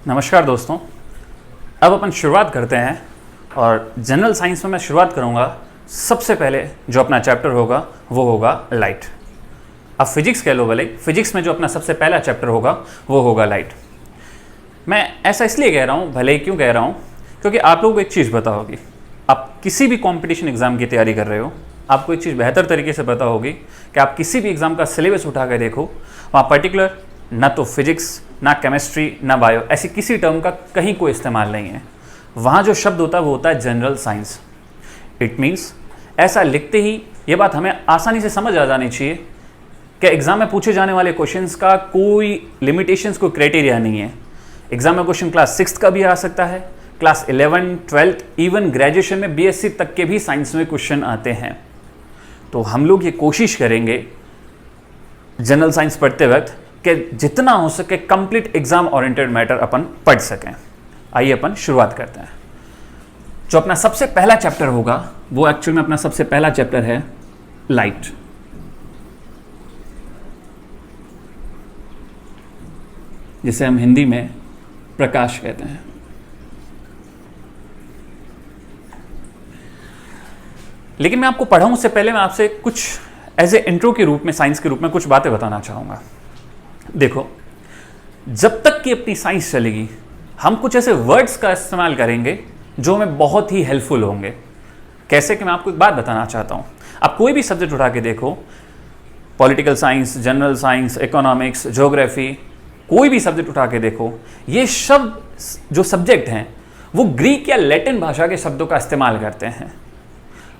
नमस्कार दोस्तों। अब अपन शुरुआत करते हैं और जनरल साइंस में मैं शुरुआत करूंगा। सबसे पहले जो अपना चैप्टर होगा वो होगा लाइट। अब फिजिक्स कह लो भले, फिजिक्स में जो अपना सबसे पहला चैप्टर होगा वो होगा लाइट। मैं ऐसा इसलिए कह रहा हूँ, भले क्यों कह रहा हूँ, क्योंकि आप लोगों को एक चीज़ पता होगी। आप किसी भी कॉम्पिटिशन एग्ज़ाम की तैयारी कर रहे हो, आपको एक चीज़ बेहतर तरीके से पता होगी कि आप किसी भी एग्ज़ाम का सिलेबस उठा कर देखो, वहाँ पर्टिकुलर ना तो फिजिक्स, ना केमिस्ट्री, ना बायो, ऐसी किसी टर्म का कहीं कोई इस्तेमाल नहीं है। वहाँ जो शब्द होता है वो होता है जनरल साइंस। इट मीन्स ऐसा लिखते ही ये बात हमें आसानी से समझ आ जानी चाहिए कि एग्ज़ाम में पूछे जाने वाले क्वेश्चंस का कोई लिमिटेशंस, कोई क्राइटेरिया नहीं है। एग्ज़ाम में क्वेश्चन क्लास 6 का भी आ सकता है, क्लास 11, 12, इवन ग्रेजुएशन में बीएससी तक के भी साइंस में क्वेश्चन आते हैं। तो हम लोग ये कोशिश करेंगे जनरल साइंस पढ़ते वक्त कि जितना हो सके कंप्लीट एग्जाम ओरिएंटेड मैटर अपन पढ़ सकें। आइए अपन शुरुआत करते हैं। जो अपना सबसे पहला चैप्टर होगा वो एक्चुअल में अपना सबसे पहला चैप्टर है लाइट। जिसे हम हिंदी में प्रकाश कहते हैं। लेकिन मैं आपको पढ़ाऊं उससे पहले मैं आपसे कुछ एज ए इंट्रो के रूप में, साइंस के रूप में कुछ बातें बताना चाहूंगा। देखो, जब तक कि अपनी साइंस चलेगी हम कुछ ऐसे वर्ड्स का इस्तेमाल करेंगे जो हमें बहुत ही हेल्पफुल होंगे। कैसे कि मैं आपको एक बात बताना चाहता हूँ। आप कोई भी सब्जेक्ट उठा के देखो, political science, general science, economics, geography, कोई भी सब्जेक्ट उठा के देखो, ये शब्द जो सब्जेक्ट हैं वो ग्रीक या लैटिन भाषा के शब्दों का इस्तेमाल करते हैं।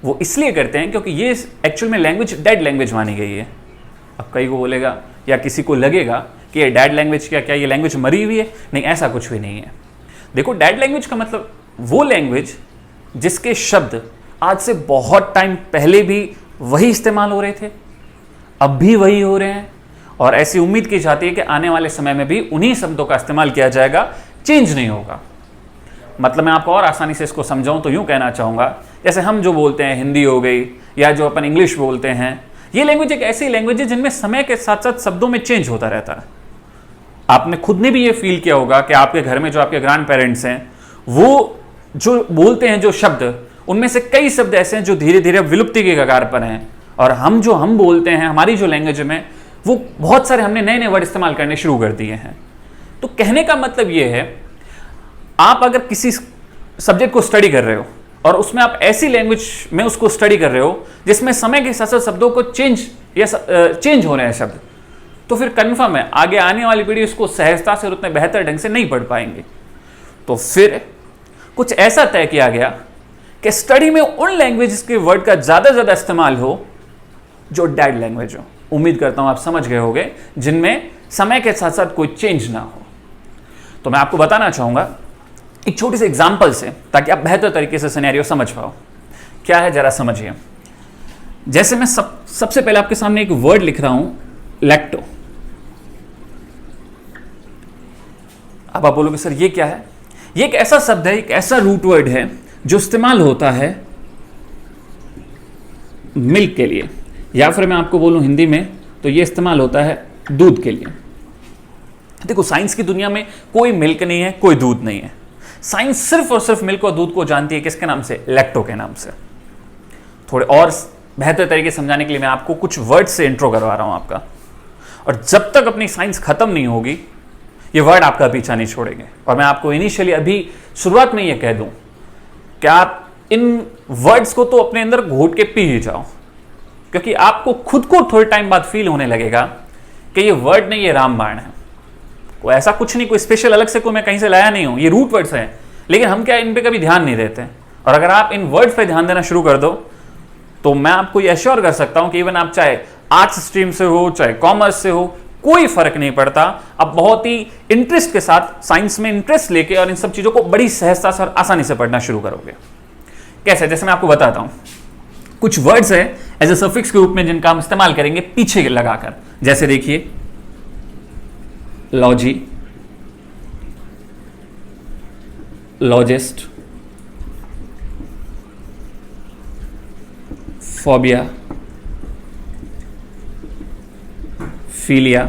वो इसलिए करते हैं क्योंकि ये एक्चुअल में लैंग्वेज डेड लैंग्वेज मानी गई है। अब कई को बोलेगा या किसी को लगेगा कि ये डेड लैंग्वेज क्या ये लैंग्वेज मरी हुई है? नहीं, ऐसा कुछ भी नहीं है। देखो, डेड लैंग्वेज का मतलब वो लैंग्वेज जिसके शब्द आज से बहुत टाइम पहले भी वही इस्तेमाल हो रहे थे, अब भी वही हो रहे हैं, और ऐसी उम्मीद की जाती है कि आने वाले समय में भी उन्हीं शब्दों का इस्तेमाल किया जाएगा, चेंज नहीं होगा। मतलब मैं आपको और आसानी से इसको समझाऊं तो यूं कहना चाहूँगा, जैसे हम जो बोलते हैं हिंदी हो गई या जो अपन इंग्लिश बोलते हैं, ये लैंग्वेज एक ऐसी लैंग्वेज है जिनमें समय के साथ साथ शब्दों में चेंज होता रहता है। आपने खुद ने भी ये फील किया होगा कि आपके घर में जो आपके ग्रैंड पेरेंट्स हैं वो जो बोलते हैं जो शब्द, उनमें से कई शब्द ऐसे हैं जो धीरे धीरे विलुप्ति के कगार पर हैं, और हम बोलते हैं हमारी जो लैंग्वेज में वो बहुत सारे हमने नए नए वर्ड इस्तेमाल करने शुरू कर दिए हैं। तो कहने का मतलब ये है, आप अगर किसी सब्जेक्ट को स्टडी कर रहे हो और उसमें आप ऐसी लैंग्वेज में उसको स्टडी कर रहे हो जिसमें समय के साथ साथ शब्दों को चेंज हो रहे हैं शब्द, तो फिर कन्फर्म है आगे आने वाली पीढ़ी उसको सहजता से और उतने बेहतर ढंग से नहीं पढ़ पाएंगे। तो फिर कुछ ऐसा तय किया गया कि स्टडी में उन लैंग्वेज के वर्ड का ज्यादा इस्तेमाल हो जो डेड लैंग्वेज हो। उम्मीद करता हूं आप समझ गए होंगे, जिनमें समय के साथ साथ कोई चेंज ना हो। तो मैं आपको बताना चाहूंगा एक छोटी सी एग्जांपल से, ताकि आप बेहतर तरीके से सिनेरियो समझ पाओ। क्या है जरा समझिए। जैसे मैं सबसे पहले आपके सामने एक वर्ड लिख रहा हूं, लैक्टो। अब आप बोलोगे सर ये क्या है? ये एक ऐसा शब्द है, एक ऐसा रूट वर्ड है जो इस्तेमाल होता है मिल्क के लिए, या फिर मैं आपको बोलूं हिंदी में तो ये इस्तेमाल होता है दूध के लिए। देखो, साइंस की दुनिया में कोई मिल्क नहीं है, कोई दूध नहीं है। साइंस सिर्फ और सिर्फ मिल्क और दूध को जानती है, किसके नाम से? लैक्टो के नाम से। थोड़े और बेहतर तरीके से समझाने के लिए मैं आपको कुछ वर्ड से इंट्रो करवा रहा हूं आपका, और जब तक अपनी साइंस खत्म नहीं होगी ये वर्ड आपका पीछा नहीं छोड़ेंगे। और मैं आपको इनिशियली अभी शुरुआत में ये कह दूं कि आप इन वर्ड्स को तो अपने अंदर घोट के पी ही जाओ, क्योंकि आपको खुद को थोड़े टाइम बाद फील होने लगेगा कि ये वर्ड नहीं, ये रामबाण है। कोई ऐसा कुछ नहीं, कोई स्पेशल अलग से कोई मैं कहीं से लाया नहीं हूं, ये रूट वर्ड्स हैं, लेकिन हम क्या इन पे कभी ध्यान नहीं देते। और अगर आप इन वर्ड्स पे ध्यान देना शुरू कर दो तो मैं आपको ये एश्योर कर सकता हूं कि इवन आप चाहे आर्ट्स स्ट्रीम से हो, चाहे कॉमर्स से हो, कोई फर्क नहीं पड़ता, आप बहुत ही इंटरेस्ट के साथ साइंस में इंटरेस्ट लेके और इन सब चीजों को बड़ी सहजता से और आसानी से पढ़ना शुरू करोगे। कैसे? जैसे मैं आपको बताता हूं, कुछ वर्ड्स है एज ए सफिक्स के रूप में जिनका हम इस्तेमाल करेंगे पीछे लगाकर। जैसे देखिए, लॉजी, लॉजिस्ट, phobia, philia,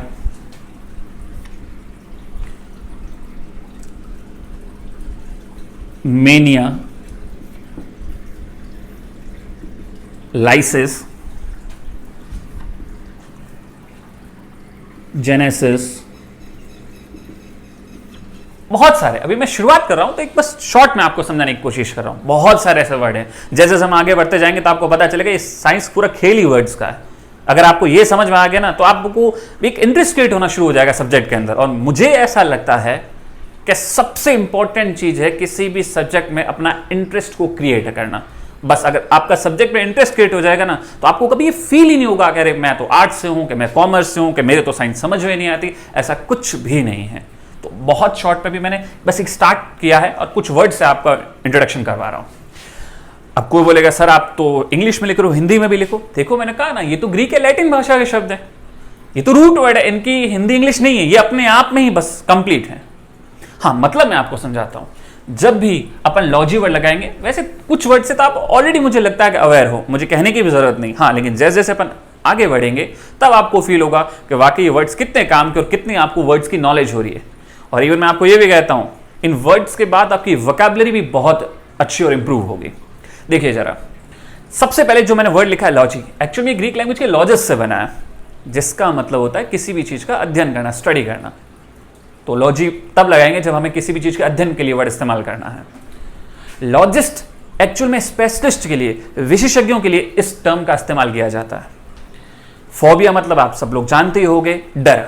mania, lysis, genesis, बहुत सारे। अभी मैं शुरुआत कर रहा हूं तो एक बस शॉर्ट में आपको समझाने की कोशिश कर रहा हूं। बहुत सारे ऐसे वर्ड हैं, जैसे जैसे हम आगे बढ़ते जाएंगे तो आपको पता चलेगा ये साइंस पूरा खेल ही वर्ड्स का है। अगर आपको ये समझ में आ गया ना तो आपको एक इंटरेस्ट क्रिएट होना शुरू हो जाएगा सब्जेक्ट के अंदर। और मुझे ऐसा लगता है कि सबसे इंपॉर्टेंट चीज है किसी भी सब्जेक्ट में अपना इंटरेस्ट को क्रिएट करना। बस अगर आपका सब्जेक्ट में इंटरेस्ट क्रिएट हो जाएगा ना तो आपको कभी ये फील ही नहीं होगा कि अरे मैं तो आर्ट्स से हूं, कि मैं कॉमर्स से हूं, कि मेरे तो साइंस समझ में नहीं आती। ऐसा कुछ भी नहीं है। तो बहुत शॉर्ट में भी मैंने बस एक स्टार्ट किया है और कुछ वर्ड से आपका इंट्रोडक्शन करवा रहा हूं। अब कोई बोलेगा सर आप तो इंग्लिश में लिख रहे हो, हिंदी में भी लिखो। देखो मैंने कहा ना ये तो ग्रीक या लैटिन भाषा के शब्द है, ये तो रूट वर्ड है, इनकी हिंदी इंग्लिश नहीं है, ये अपने आप में ही बस कंप्लीट है। हाँ मतलब मैं आपको समझाता हूं। जब भी अपन लॉजी वर्ड लगाएंगे, वैसे कुछ वर्ड से तो आप ऑलरेडी मुझे लगता है कि अवेयर हो, मुझे कहने की भी जरूरत नहीं। हाँ लेकिन जैसे जैसे अपन आगे बढ़ेंगे तब आपको फील होगा कि वाकई ये वर्ड्स कितने काम के और कितनी आपको वर्ड्स की नॉलेज हो रही है। और इवन मैं आपको ये भी कहता हूं इन वर्ड्स के बाद आपकी वोकैबुलरी भी बहुत अच्छी और इंप्रूव होगी। देखिए जरा, सबसे पहले जो मैंने वर्ड लिखा है लॉजी, एक्चुअली ग्रीक लैंग्वेज के लॉजस से बना है, जिसका मतलब होता है किसी भी चीज का अध्ययन करना, स्टडी करना। तो लॉजी तब लगाएंगे जब हमें किसी भी चीज के अध्ययन के लिए वर्ड इस्तेमाल करना है। लॉजिस्ट एक्चुअल में स्पेशलिस्ट के लिए, विशेषज्ञों के लिए इस टर्म का इस्तेमाल किया जाता है। फोबिया मतलब आप सब लोग जानते ही होंगे, डर,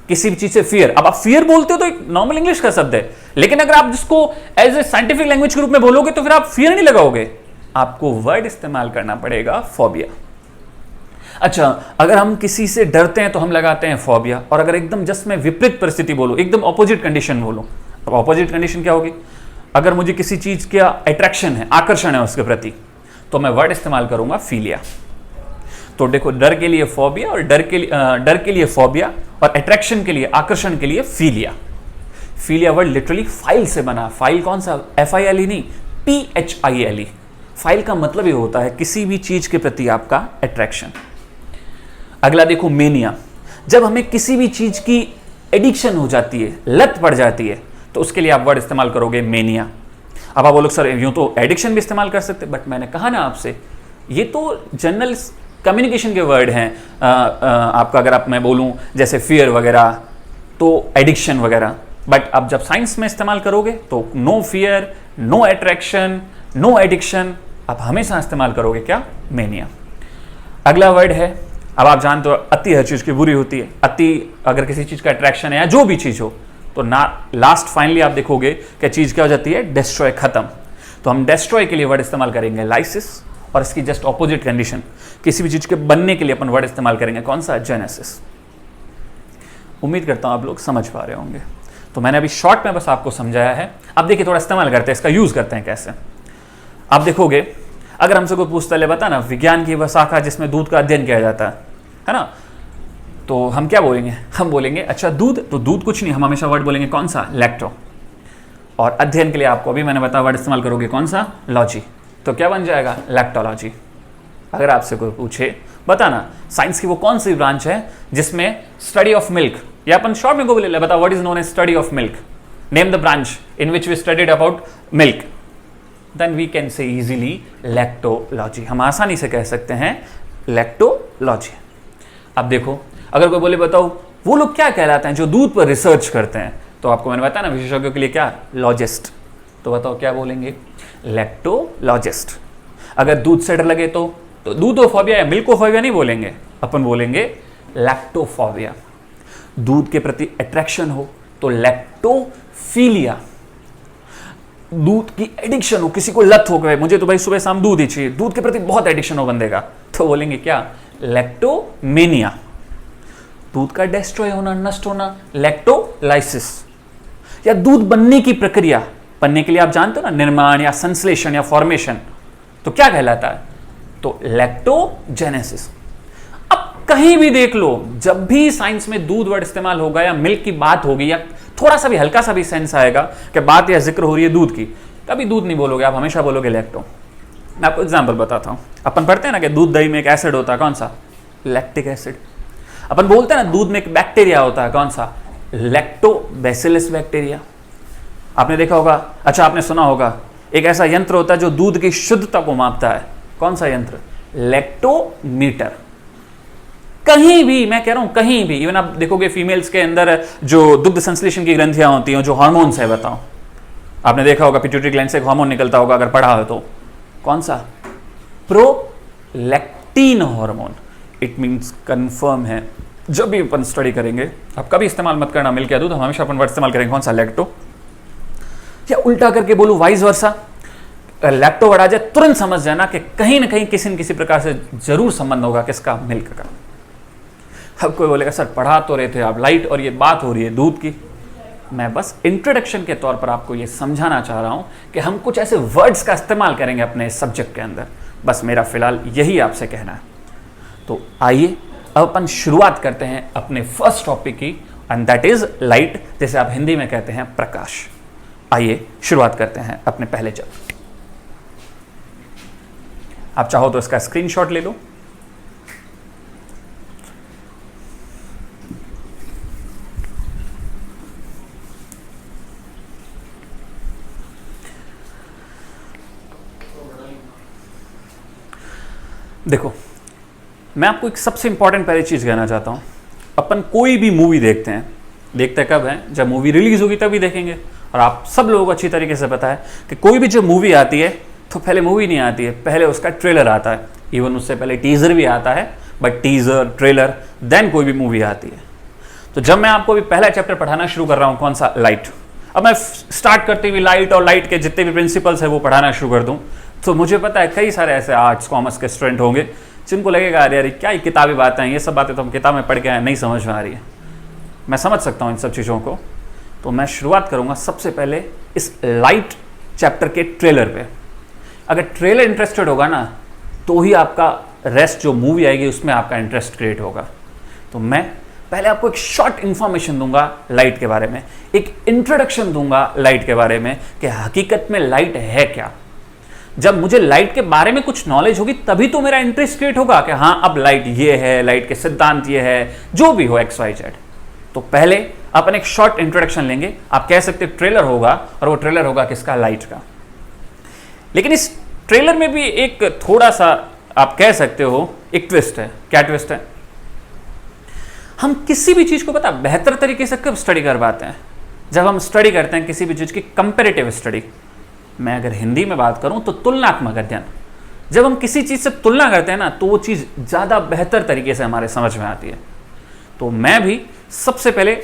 किसी भी चीज से फियर। अब आप फियर बोलते हो तो एक नॉर्मल इंग्लिश का शब्द है, लेकिन अगर आप जिसको एज ए साइंटिफिक लैंग्वेज के रूप में बोलोगे तो फिर आप फियर नहीं लगाओगे, आपको वर्ड इस्तेमाल करना पड़ेगा फोबिया। अच्छा, अगर हम किसी से डरते हैं तो हम लगाते हैं फोबिया। और अगर एकदम जस्ट मैं विपरीत परिस्थिति बोलूं, एकदम ऑपोजिट कंडीशन बोलूं, अब ऑपोजिट कंडीशन क्या होगी? अगर मुझे किसी चीज का अट्रैक्शन है, आकर्षण है उसके प्रति, तो मैं वर्ड इस्तेमाल करूंगा फिलिया। तो देखो, डर के लिए फोबिया और डर के लिए फोबिया और अट्रैक्शन के लिए, आकर्षण के लिए philia. Philia word literally file से बना। फाइल कौन सा? FILE नहीं, PHILE। फाइल का मतलब ये होता है किसी भी चीज के प्रति आपका अट्रैक्शन। अगला देखो, मेनिया। जब हमें किसी भी चीज की एडिक्शन हो जाती है, लत पड़ जाती है, तो उसके लिए आप वर्ड इस्तेमाल करोगे मेनिया। अब आप बोलोगे सर यूं तो एडिक्शन भी इस्तेमाल कर सकते, बट मैंने कहा ना आपसे, ये तो जनरल कम्युनिकेशन के वर्ड हैं। आपका अगर मैं बोलूं जैसे फियर वगैरह, तो एडिक्शन वगैरह। बट अब जब साइंस में इस्तेमाल करोगे तो no fear, no attraction, no addiction, आप हमेशा इस्तेमाल करोगे क्या? मेनिया। अगला वर्ड है, अब आप जानते हो अति हर चीज की बुरी होती है। अति अगर किसी चीज का अट्रैक्शन है या जो भी चीज हो, तो ना लास्ट फाइनली आप देखोगे कि चीज क्या हो जाती है? डिस्ट्रॉय, खत्म। तो हम डिस्ट्रॉय के लिए वर्ड इस्तेमाल करेंगे लाइसिस, और इसकी जस्ट ऑपोजिट कंडीशन, किसी भी चीज के बनने के लिए अपन वर्ड इस्तेमाल करेंगे कौन सा? जेनेसिस। उम्मीद करता हूं आप लोग समझ पा रहे होंगे। तो मैंने अभी शॉर्ट में बस आपको समझाया है। अब देखिए थोड़ा इस्तेमाल करते हैं, इसका यूज करते हैं कैसे। आप देखोगे, अगर हमसे कोई पूछता है बता ना विज्ञान की वह शाखा जिसमें दूध का अध्ययन किया जाता है ना, तो हम क्या बोलेंगे? हम बोलेंगे अच्छा दूध, तो दूध कुछ नहीं, हम हमेशा वर्ड बोलेंगे कौन सा? लैक्टो। और अध्ययन के लिए आपको अभी मैंने बताया वर्ड इस्तेमाल करोगे कौन सा? लॉजी। तो क्या बन जाएगा? लैक्टोलॉजी। अगर आपसे कोई पूछे बताना साइंस की वो कौन सी ब्रांच है जिसमें स्टडी ऑफ मिल्क, या अपन शॉर्ट में को बोले बता what is known as study of milk, name the branch in which we studied about milk, then we can say easily lactology. हम आसानी से कह सकते हैं लैक्टोलॉजी। अब देखो, अगर कोई बोले बताओ वो लोग क्या कहलाते हैं जो दूध पर रिसर्च करते हैं, तो आपको मैंने बताया ना विशेषज्ञों के लिए क्या? लॉजिस्ट। तो बताओ क्या बोलेंगे? लैक्टोलॉजिस्ट। अगर दूध से डर लगे तो दूधोफोबिया या मिल्कोफोबिया नहीं बोलेंगे, अपन बोलेंगे लैक्टोफोबिया। दूध के प्रति अट्रैक्शन हो तो लैक्टोफिलिया। दूध की एडिक्शन हो, किसी को लत हो गए, मुझे तो भाई सुबह शाम दूध ही चाहिए, दूध के प्रति बहुत एडिक्शन हो बंदे का, तो बोलेंगे क्या? लैक्टोमेनिया। दूध का डिस्ट्रॉय होना, नष्ट होना, लैक्टोलाइसिस। या दूध बनने की प्रक्रिया, बनने के लिए आप जानते हो ना निर्माण या संश्लेषण या फॉर्मेशन, तो क्या कहलाता है? तो लैक्टोजेनेसिस। अब कहीं भी देख लो, जब भी साइंस में दूध वर्ड इस्तेमाल होगा या मिल्क की बात होगी या थोड़ा सा भी हल्का सा भी सेंस आएगा कि बात या जिक्र हो रही है दूध की, कभी दूध नहीं बोलोगे आप, हमेशा बोलोगे लैक्टो। मैं आपको एग्जांपल बताता हूं। अपन पढ़ते हैं ना कि दूध दही में एक एसिड होता है, कौन सा? Lactic acid. अपन बोलते हैं ना दूध में एक बैक्टीरिया होता है, कौन सा? Lactobacillus bacteria. आपने देखा होगा, अच्छा आपने सुना होगा एक ऐसा यंत्र होता है जो दूध की शुद्धता को मापता है। कौन सा यंत्र? लैक्टोमीटर। कहीं भी, मैं कह रहा हूं कहीं भी, इवन आप देखोगे फीमेल्स के अंदर जो दुग्ध संश्लेषण की ग्रंथियां होती हैं, जो हार्मोन्स है, बताओ आपने देखा होगा पिट्यूटरी ग्लैंड से एक हार्मोन निकलता होगा अगर पढ़ा हो तो, कौन सा? Prolactin hormone. It means confirm है, जब भी अपन स्टडी करेंगे, आप कभी इस्तेमाल मत करना मिल के दूध, हम हमेशा अपन वर्ड इस्तेमाल करेंगे कौन सा? लैक्टो। या उल्टा करके बोलूं वाइस वर्सा, लैक्टो वर्ड आ जाए तुरंत समझ जाना कि कहीं ना कहीं किसी न किसी प्रकार से जरूर संबंध होगा किसका? मिल्क का। अब कोई बोलेगा सर पढ़ा तो रहे थे आप लाइट और ये बात हो रही है दूध की। मैं बस इंट्रोडक्शन के तौर पर आपको ये समझाना चाह रहा हूं कि हम कुछ ऐसे वर्ड्स का इस्तेमाल करेंगे अपने सब्जेक्ट के अंदर, बस मेरा फिलहाल यही आपसे कहना है। तो आइए अब अपन शुरुआत करते हैं अपने फर्स्ट टॉपिक की, एंड दैट इज लाइट, जैसे आप हिंदी में कहते हैं प्रकाश। आइए शुरुआत करते हैं अपने पहले चैप्टर। आप चाहो तो इसका स्क्रीनशॉट ले लो। देखो, मैं आपको एक सबसे इंपॉर्टेंट पहली चीज कहना चाहता हूं। अपन कोई भी मूवी देखते हैं कब है? जब मूवी रिलीज होगी तभी देखेंगे। और आप सब लोगों को अच्छी तरीके से पता है कि कोई भी जब मूवी आती है तो पहले मूवी नहीं आती है, पहले उसका ट्रेलर आता है। इवन उससे पहले टीजर भी आता है, बट टीजर, ट्रेलर, देन कोई भी मूवी आती है। तो जब मैं आपको अभी पहला चैप्टर पढ़ाना शुरू कर रहा हूं, कौन सा? लाइट। अब मैं स्टार्ट करते हुए लाइट और लाइट के जितने भी प्रिंसिपल्स है वो पढ़ाना शुरू कर दूं, तो मुझे पता है कई सारे ऐसे आर्ट्स कॉमर्स के स्टूडेंट होंगे जिनको लगेगा अरे यार क्या ये किताबी बातें हैं, ये सब बातें तो हम किताब में पढ़ के आए, नहीं समझ में आ रही है। मैं समझ सकता हूँ इन सब चीज़ों को। तो मैं शुरुआत करूँगा सबसे पहले इस लाइट चैप्टर के ट्रेलर पे। अगर ट्रेलर इंटरेस्टेड होगा ना, तो ही आपका रेस्ट जो मूवी आएगी उसमें आपका इंटरेस्ट क्रिएट होगा। तो मैं पहले आपको एक शॉर्ट इंफॉर्मेशन दूंगा लाइट के बारे में, एक इंट्रोडक्शन दूंगा लाइट के बारे में कि हकीकत में लाइट है क्या। जब मुझे लाइट के बारे में कुछ नॉलेज होगी तभी तो मेरा इंटरेस्ट क्रिएट होगा कि हाँ अब लाइट ये है, लाइट के सिद्धांत ये है, जो भी हो XYZ। तो पहले अपन एक शॉर्ट इंट्रोडक्शन लेंगे, आप कह सकते ट्रेलर होगा, और वो ट्रेलर होगा किसका? लाइट का। लेकिन इस ट्रेलर में भी एक थोड़ा सा आप कह सकते हो एक ट्विस्ट है। क्या ट्विस्ट है? हम किसी भी चीज को पता बेहतर तरीके से कब स्टडी कर पाते हैं? जब हम स्टडी करते हैं किसी भी चीज की कंपैरेटिव स्टडी। मैं अगर हिंदी में बात करूं तो तुलनात्मक अध्ययन। जब हम किसी चीज से तुलना करते हैं ना, तो वो चीज ज्यादा बेहतर तरीके से हमारे समझ में आती है। तो मैं भी सबसे पहले,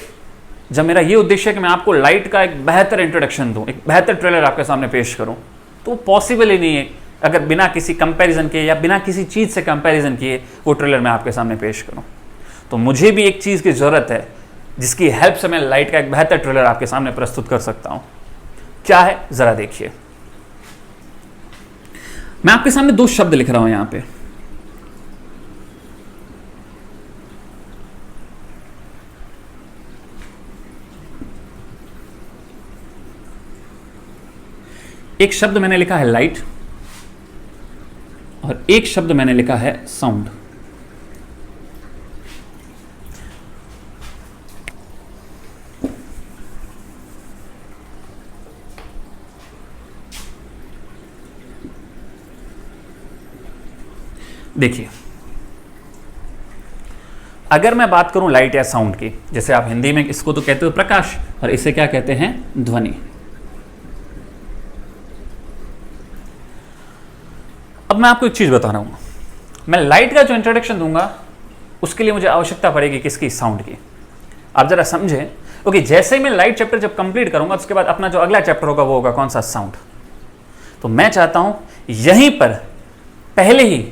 जब मेरा ये उद्देश्य है कि मैं आपको लाइट का एक बेहतर इंट्रोडक्शन दूं, एक बेहतर ट्रेलर आपके सामने पेश करूं, तो वो पॉसिबल ही नहीं है अगर बिना किसी कंपैरिजन के या बिना किसी चीज से कंपैरिजन किए वो ट्रेलर मैं आपके सामने पेश करूं। तो मुझे भी एक चीज की जरूरत है जिसकी हेल्प से मैं लाइट का एक बेहतर ट्रेलर आपके सामने प्रस्तुत कर सकता हूं। क्या है जरा देखिए। मैं आपके सामने दो शब्द लिख रहा हूं यहां पे। एक शब्द मैंने लिखा है लाइट और एक शब्द मैंने लिखा है साउंड। देखिए, अगर मैं बात करूं लाइट या साउंड की, जैसे आप हिंदी में इसको तो कहते हो प्रकाश और इसे क्या कहते हैं? ध्वनि। अब मैं आपको एक चीज बता रहा हूं, मैं लाइट का जो इंट्रोडक्शन दूंगा उसके लिए मुझे आवश्यकता पड़ेगी किसकी? साउंड की। आप जरा समझें, ओके, जैसे ही मैं लाइट चैप्टर जब कंप्लीट करूंगा उसके बाद अपना जो अगला चैप्टर होगा वो होगा कौन सा? साउंड। तो मैं चाहता हूं यहीं पर पहले ही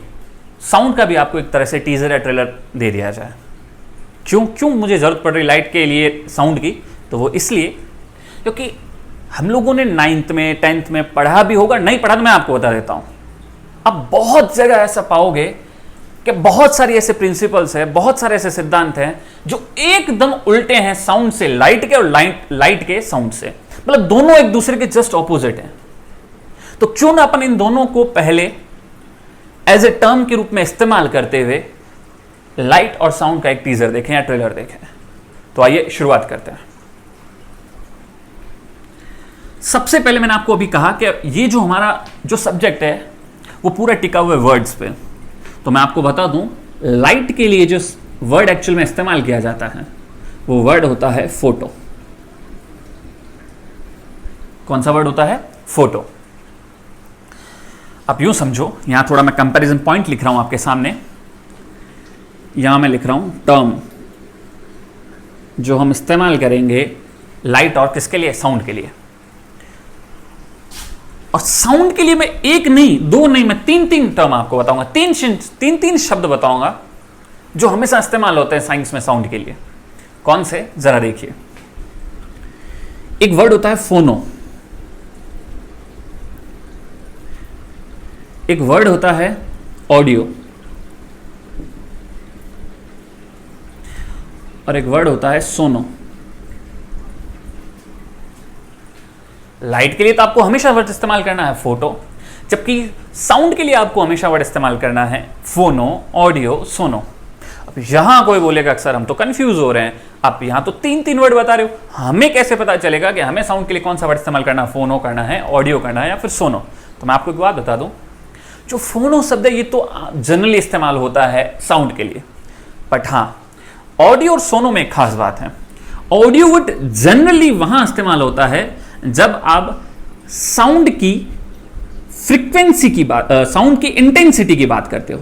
साउंड का भी आपको एक तरह से टीजर या ट्रेलर दे दिया जाए। क्यों मुझे जरूरत पड़ रही लाइट के लिए साउंड की? तो वो इसलिए क्योंकि हम लोगों ने 9th में 10th में पढ़ा भी होगा, नहीं पढ़ा तो मैं आपको बता देता हूं। अब बहुत जगह ऐसा पाओगे कि बहुत सारी ऐसे प्रिंसिपल्स है, बहुत सारे ऐसे सिद्धांत हैं जो एकदम उल्टे हैं साउंड से लाइट के और लाइट के साउंड से, मतलब दोनों एक दूसरे के जस्ट ऑपोजिट हैं। तो क्यों ना अपन इन दोनों को पहले एज ए टर्म के रूप में इस्तेमाल करते हुए लाइट और साउंड का एक टीजर देखें या ट्रेलर देखें। तो आइए शुरुआत करते हैं। सबसे पहले मैंने आपको अभी कहा कि ये जो हमारा जो सब्जेक्ट है वो पूरा टिका हुआ है वर्ड्स पे। तो मैं आपको बता दूं, लाइट के लिए जो वर्ड एक्चुअल में इस्तेमाल किया जाता है वो वर्ड होता है फोटो। कौन सा वर्ड होता है? फोटो। आप यूं समझो, यहां थोड़ा मैं कंपैरिजन पॉइंट लिख रहा हूं आपके सामने। यहां मैं लिख रहा हूं टर्म जो हम इस्तेमाल करेंगे लाइट और किसके लिए? साउंड के लिए। और साउंड के लिए मैं एक नहीं, दो नहीं, मैं तीन टर्म आपको बताऊंगा, तीन शब्द बताऊंगा जो हमेशा इस्तेमाल होते हैं साइंस में साउंड के लिए। कौन से? जरा देखिए। एक वर्ड होता है फोनो, एक वर्ड होता है ऑडियो, और एक वर्ड होता है सोनो। लाइट के लिए तो आपको हमेशा वर्ड इस्तेमाल करना है फोटो, जबकि साउंड के लिए आपको हमेशा वर्ड इस्तेमाल करना है फोनो, ऑडियो, सोनो। अब यहां कोई बोलेगा अक्सर हम तो कंफ्यूज हो रहे हैं, आप यहां तो तीन वर्ड बता रहे हो, हमें कैसे पता चलेगा कि हमें साउंड के लिए कौन सा वर्ड इस्तेमाल करना है? फोनो करना है, ऑडियो करना है या फिर सोनो? तो मैं आपको एक बात बता दूं, जो फोनो शब्द है ये तो जनरली इस्तेमाल होता है साउंड के लिए, बट हां ऑडियो और सोनो में एक खास बात है। ऑडियो वर्ड जनरली वहां इस्तेमाल होता है जब आप साउंड की फ्रीक्वेंसी की बात, साउंड की इंटेंसिटी की बात करते हो।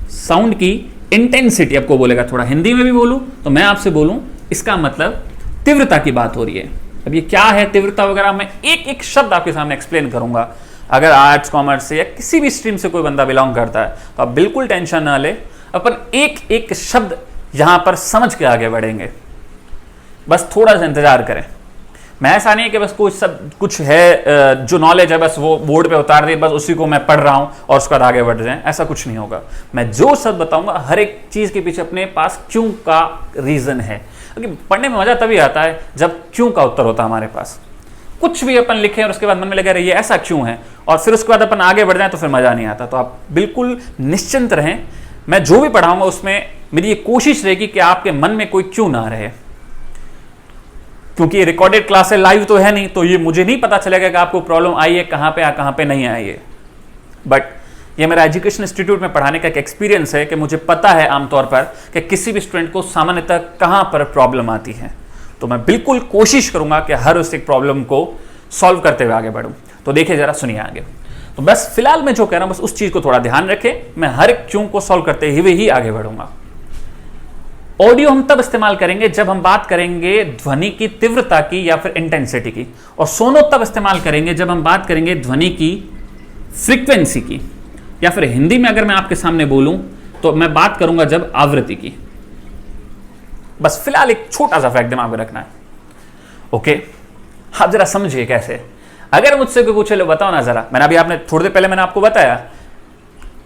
साउंड की इंटेंसिटी आपको बोलेगा, थोड़ा हिंदी में भी बोलूं तो मैं आपसे बोलूं, इसका मतलब तीव्रता की बात हो रही है। अब ये क्या है तीव्रता वगैरह, मैं एक एक शब्द आपके सामने एक्सप्लेन करूंगा। अगर आर्ट्स कॉमर्स से या किसी भी स्ट्रीम से कोई बंदा बिलोंग करता है तो आप बिल्कुल टेंशन ना ले, अपन एक एक शब्द यहां पर समझ के आगे बढ़ेंगे, बस थोड़ा सा इंतजार करें। मैं ऐसा नहीं कि बस कुछ है जो नॉलेज है बस वो बोर्ड पे उतार दी, बस उसी को मैं पढ़ रहा हूं और उसके बाद आगे बढ़ जाए, ऐसा कुछ नहीं होगा। मैं जो शब्द बताऊंगा हर एक चीज के पीछे अपने पास क्यों का रीजन है, क्योंकि पढ़ने में मजा तभी आता है जब क्यों का उत्तर होता है हमारे पास। कुछ भी अपन लिखें और उसके बाद मन में लगे रहे ये ऐसा क्यों है, और फिर उसके बाद अपन आगे बढ़ जाए तो फिर मजा नहीं आता। तो आप बिल्कुल निश्चिंत रहें, मैं जो भी पढ़ाऊंगा उसमें मेरी ये कोशिश रहेगी कि आपके मन में कोई क्यों ना रहे, क्योंकि ये रिकॉर्डेड क्लास है, लाइव तो है नहीं, तो ये मुझे नहीं पता चलेगा कि आपको प्रॉब्लम आई है कहां पे नहीं आई है। बट ये मेरा एजुकेशन इंस्टीट्यूट में पढ़ाने का एक एक्सपीरियंस है कि मुझे पता है आमतौर पर कि किसी भी स्टूडेंट को सामान्यतः कहां पर प्रॉब्लम आती है। तो मैं बिल्कुल कोशिश करूंगा कि हर उस एक प्रॉब्लम को सॉल्व करते हुए आगे बढ़ूं। तो देखिए जरा सुनिए आगे। तो बस फिलहाल मैं जो कह रहा हूं बस उस चीज को थोड़ा ध्यान रखें, मैं हर एक क्यों को सॉल्व करते हुए ही आगे बढ़ूंगा। ऑडियो हम तब इस्तेमाल करेंगे जब हम बात करेंगे ध्वनि की तीव्रता की या फिर इंटेंसिटी की, और सोनो तब इस्तेमाल करेंगे जब हम बात करेंगे ध्वनि की फ्रीक्वेंसी की, या फिर हिंदी में अगर मैं आपके सामने बोलूं तो मैं बात करूंगा जब आवृत्ति की। बस फिलहाल एक छोटा सा फैक्ट दिमाग में रखना है, ओके? आप जरा समझिए कैसे। अगर मुझसे कोई पूछे लो बताओ ना जरा, मैंने अभी आपने थोड़ी देर पहले मैंने आपको बताया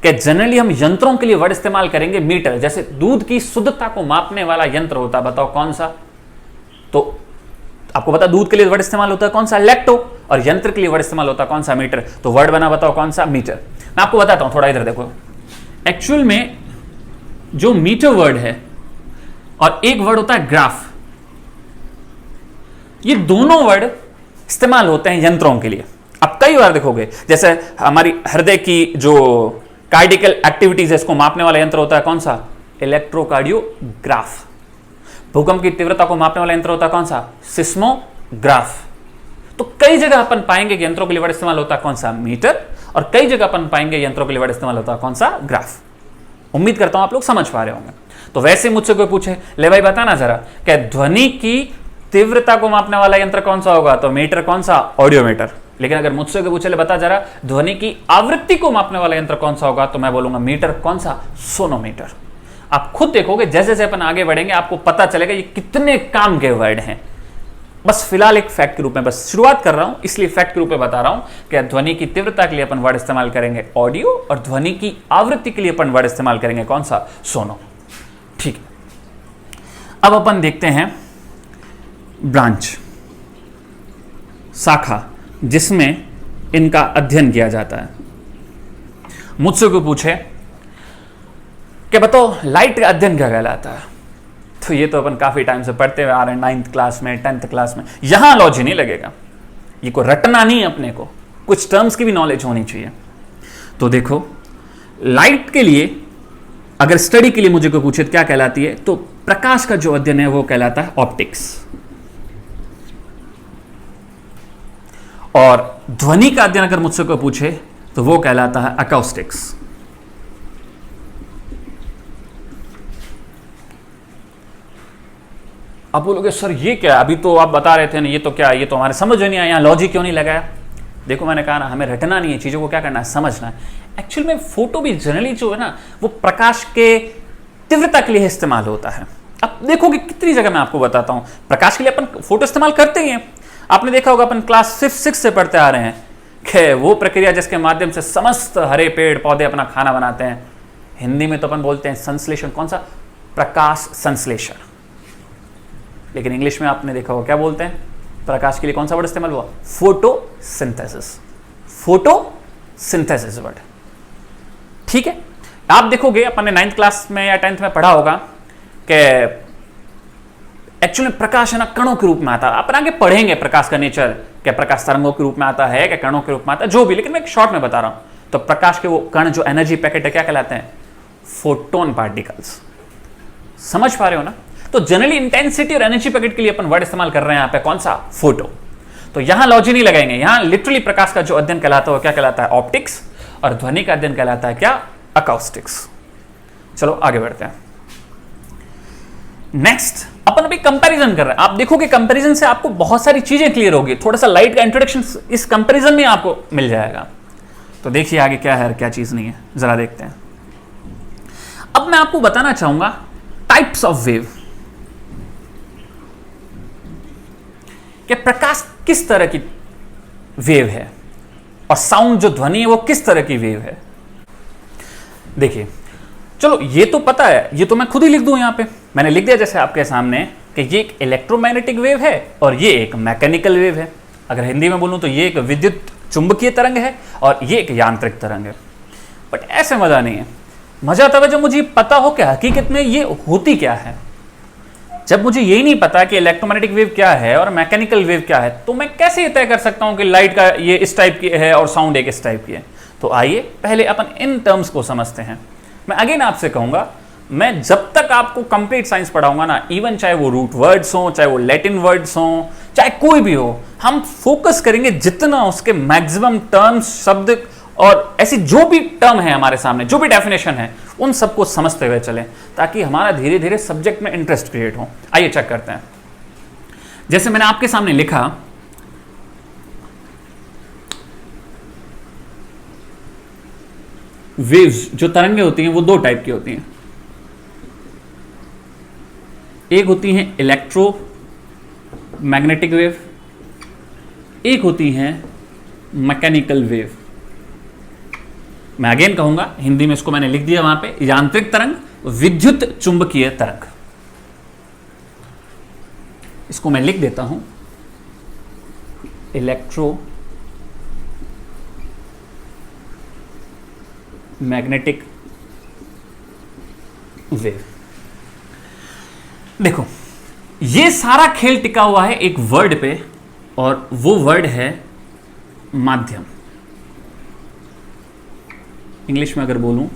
कि जनरली हम यंत्रों के लिए वर्ड इस्तेमाल करेंगे मीटर, जैसे दूध की शुद्धता को मापने वाला यंत्र होता है, बताओ कौन सा? तो आपको पता दूध के लिए वर्ड इस्तेमाल होता है कौन सा? लैक्टो। और यंत्र के लिए वर्ड इस्तेमाल होता है कौन सा? मीटर। तो वर्ड बना बताओ कौन सा? मीटर। मैं आपको बताता हूं, थोड़ा इधर देखो। एक्चुअल में जो मीटर वर्ड है और एक वर्ड होता है ग्राफ, ये दोनों वर्ड इस्तेमाल होते हैं यंत्रों के लिए। आप कई बार देखोगे जैसे हमारी हृदय की जो कार्डिकल एक्टिविटीज है इसको मापने वाला यंत्र होता है कौन सा? इलेक्ट्रोकार्डियोग्राफ। भूकंप की तीव्रता को मापने वाला यंत्र होता है कौन सा? सिस्मोग्राफ। तो कई जगह अपन पाएंगे कि यंत्रों के लिए वर्ड इस्तेमाल होता है कौन सा? मीटर। और कई जगह अपन पाएंगे यंत्रों के लिए वर्ड इस्तेमाल होता है कौन सा? ग्राफ। उम्मीद करता हूं आप लोग समझ पा रहे होंगे। तो वैसे मुझसे कोई पूछे ले भाई बता ना जरा क्या ध्वनि की तीव्रता को मापने वाला यंत्र कौन सा होगा? तो मीटर। कौन सा? ऑडियोमीटर। लेकिन अगर मुझसे कोई पूछे ले बता जरा ध्वनि की आवृत्ति को मापने वाला यंत्र कौन सा होगा? तो मैं बोलूंगा मीटर। कौन सा? सोनोमीटर। आप खुद देखोगे जैसे जैसे अपन आगे बढ़ेंगे आपको पता चलेगा ये कितने काम के वर्ड हैं। बस फिलहाल एक फैक्ट के रूप में बस शुरुआत कर रहा हूं, इसलिए फैक्ट के रूप में बता रहा हूं कि ध्वनि की तीव्रता के लिए अपन वर्ड इस्तेमाल करेंगे ऑडियो, और ध्वनि की आवृत्ति के लिए अपन वर्ड इस्तेमाल करेंगे कौन सा? सोनो। ठीक है, अब अपन देखते हैं ब्रांच, शाखा, जिसमें इनका अध्ययन किया जाता है। मुझसे कोई पूछे कि बताओ लाइट का अध्ययन क्या कहलाता है? तो ये तो अपन काफी टाइम से पढ़ते हुए आ रहे हैं, 9th क्लास में, 10th क्लास में। यहां लॉजिक नहीं लगेगा, ये को रटना नहीं है अपने को, कुछ टर्म्स की भी नॉलेज होनी चाहिए। तो देखो, लाइट के लिए अगर स्टडी के लिए मुझे कोई पूछे क्या कहलाती है, तो प्रकाश का जो अध्ययन है वो कहलाता है ऑप्टिक्स, और ध्वनि का अध्ययन अगर मुझसे कोई पूछे तो वो कहलाता है अकाउस्टिक्स। आप बोलोगे सर ये क्या, अभी तो आप बता रहे थे ना, ये तो क्या, ये तो हमारे समझ में नहीं आया, यहां लॉजिक क्यों नहीं लगाया? देखो मैंने कहा ना, हमें रटना नहीं है, चीजों को क्या करना है, समझना है। एक्चुअल में फोटो भी जनरली जो है ना, वो प्रकाश के तीव्रता के लिए इस्तेमाल होता है। अब देखोगे कितनी जगह मैं आपको बताता हूं, प्रकाश के लिए अपन फोटो इस्तेमाल करते ही हैं। आपने देखा होगा अपन क्लास 5-6 से पढ़ते आ रहे हैं कि वो प्रक्रिया जिसके माध्यम से समस्त हरे पेड़ पौधे अपना खाना बनाते हैं, हिंदी में तो अपन बोलते हैं संश्लेषण। कौन सा? प्रकाश संश्लेषण। लेकिन इंग्लिश में आपने देखा होगा क्या बोलते हैं, प्रकाश के लिए कौन सा वर्ड इस्तेमाल हुआ? फोटोसिंथेसिस। फोटोसिंथेसिस वर्ड, ठीक है। आप देखोगे अपन ने 9th क्लास में या 10th में पढ़ा होगा कि एक्चुअली प्रकाश है ना कणों के रूप में आता है। अपन आगे पढ़ेंगे प्रकाश का नेचर, क्या प्रकाश तरंगों के रूप में आता है, क्या कणों के रूप में आता है, जो भी, लेकिन मैं एक शॉर्ट में बता रहा हूं। तो प्रकाश के वो कण जो एनर्जी पैकेट है क्या कहलाते हैं? Photon particles. समझ पा रहे हो ना? तो जनरली इंटेंसिटी और एनर्जी पैकेट के लिए अपन वर्ड इस्तेमाल कर रहे हैं यहां पे, कौन सा? फोटो। तो यहां लॉजिक नहीं लगाएंगे, यहां लिटरली प्रकाश का जो अध्ययन कहलाता है क्या कहलाता है? ऑप्टिक्स, और ध्वनि का अध्ययन कहलाता है क्या? अकाउस्टिक्स। चलो आगे बढ़ते हैं। नेक्स्ट अपन अभी कंपैरिजन कर रहे हैं। आप देखोगे कंपैरिजन से आपको बहुत सारी चीजें क्लियर होगी, थोड़ा सा लाइट का इंट्रोडक्शन इस कंपैरिजन में आपको मिल जाएगा। तो देखिए आगे क्या है और क्या चीज नहीं है, जरा देखते हैं। अब मैं आपको बताना चाहूंगा टाइप्स ऑफ वेव, कि प्रकाश किस तरह की वेव है और साउंड जो ध्वनि है वो किस तरह की वेव है। देखिए, चलो ये तो पता है, ये तो मैं खुद ही लिख दूं, यहां पे मैंने लिख दिया जैसे आपके सामने कि ये एक इलेक्ट्रोमैग्नेटिक वेव है और ये एक मैकेनिकल वेव है। अगर हिंदी में बोलूं तो ये एक विद्युत चुंबकीय तरंग है और ये एक यांत्रिक तरंग है। बट ऐसे मजा नहीं है, मजा तब है जब मुझे पता हो कि हकीकत में ये होती क्या है। जब मुझे यही नहीं पता कि इलेक्ट्रोमैग्नेटिक वेव क्या है और मैकेनिकल वेव क्या है, तो मैं कैसे ये तय कर सकता हूं कि लाइट का ये इस टाइप की है और साउंड एक इस टाइप की है। तो आइए पहले अपन इन टर्म्स को समझते हैं। मैं अगेन आपसे कहूंगा, मैं जब तक आपको कंप्लीट साइंस पढ़ाऊंगा ना, इवन चाहे वो रूट वर्ड्स हो, चाहे वो लैटिन वर्ड्स हो, चाहे कोई भी हो, हम फोकस करेंगे जितना उसके मैक्सिमम टर्म्स, शब्द और ऐसी जो भी टर्म है हमारे सामने, जो भी डेफिनेशन है, उन सबको समझते हुए चलें, ताकि हमारा धीरे धीरे सब्जेक्ट में इंटरेस्ट क्रिएट हो। आइए चेक करते हैं। जैसे मैंने आपके सामने लिखा, वेव्स जो तरंगें होती हैं वो दो टाइप की होती हैं। एक होती हैं इलेक्ट्रो मैग्नेटिक वेव, एक होती हैं मैकेनिकल वेव। मैं अगेन कहूंगा, हिंदी में इसको मैंने लिख दिया वहां पे, यांत्रिक तरंग, विद्युत चुंबकीय तरंग। इसको मैं लिख देता हूं, इलेक्ट्रो मैग्नेटिक वेव। देखो, ये सारा खेल टिका हुआ है एक वर्ड पे, और वो वर्ड है माध्यम। इंग्लिश में अगर बोलूं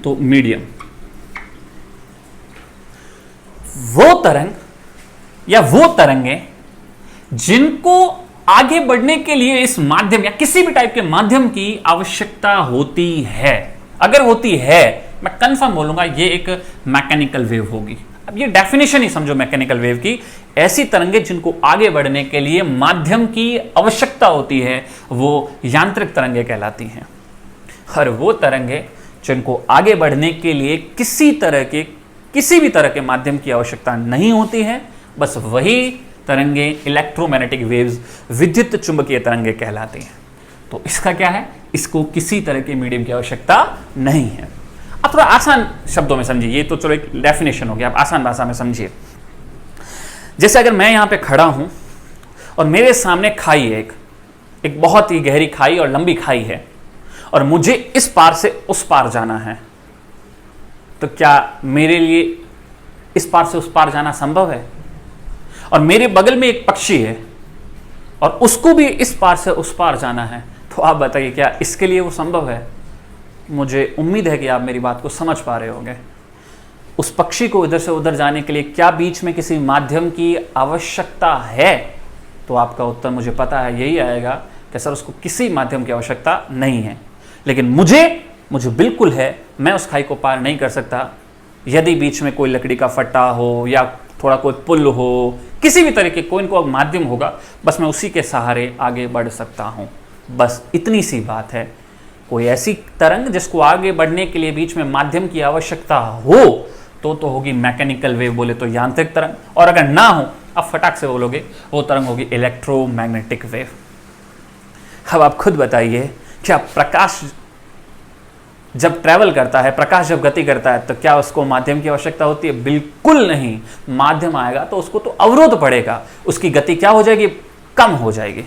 तो मीडियम। वो तरंग या वो तरंगे जिनको आगे बढ़ने के लिए इस माध्यम या किसी भी टाइप के माध्यम की आवश्यकता होती है, अगर होती है, मैं कंफर्म बोलूंगा ये एक मैकेनिकल वेव होगी। अब ये डेफिनेशन ही समझो मैकेनिकल वेव की, ऐसी तरंगे जिनको आगे बढ़ने के लिए माध्यम की आवश्यकता होती है वो यांत्रिक तरंगे कहलाती हैं। और वो तरंगे जिनको आगे बढ़ने के लिए किसी भी तरह के माध्यम की आवश्यकता नहीं होती है, बस वही तरंगे इलेक्ट्रोमैग्नेटिक वेव्स, विद्युत चुंबकीय तरंगे कहलाती हैं। तो इसका क्या है, इसको किसी तरह के मीडियम की आवश्यकता नहीं है। अब थोड़ा आसान शब्दों में समझिए, ये तो चलो एक डेफिनेशन हो गया, आप आसान भाषा में समझिए। जैसे अगर मैं यहां पे खड़ा हूं और मेरे सामने खाई है, एक बहुत ही गहरी खाई और लंबी खाई है, और मुझे इस पार से उस पार जाना है, तो क्या मेरे लिए इस पार से उस पार जाना संभव है? और मेरे बगल में एक पक्षी है और उसको भी इस पार से उस पार जाना है, तो आप बताइए क्या इसके लिए वो संभव है? मुझे उम्मीद है कि आप मेरी बात को समझ पा रहे होंगे। उस पक्षी को इधर से उधर जाने के लिए क्या बीच में किसी माध्यम की आवश्यकता है? तो आपका उत्तर मुझे पता है यही आएगा कि सर उसको किसी माध्यम की आवश्यकता नहीं है। लेकिन मुझे बिल्कुल है, मैं उस खाई को पार नहीं कर सकता यदि बीच में कोई लकड़ी का फट्टा हो या थोड़ा कोई पुल हो, किसी भी तरह के कोई इनको माध्यम होगा, बस मैं उसी के सहारे आगे बढ़ सकता हूँ। बस इतनी सी बात है। कोई ऐसी तरंग जिसको आगे बढ़ने के लिए बीच में माध्यम की आवश्यकता हो तो होगी मैकेनिकल वेव, बोले तो यांत्रिक तरंग, और अगर ना हो, अब फटाक से बोलोगे, वो तरंग होगी इलेक्ट्रोमैग्नेटिक वेव। अब आप खुद बताइए, क्या प्रकाश जब ट्रैवल करता है, प्रकाश जब गति करता है, तो क्या उसको माध्यम की आवश्यकता होती है? बिल्कुल नहीं। माध्यम आएगा तो उसको तो अवरोध पड़ेगा, उसकी गति क्या हो जाएगी? कम हो जाएगी।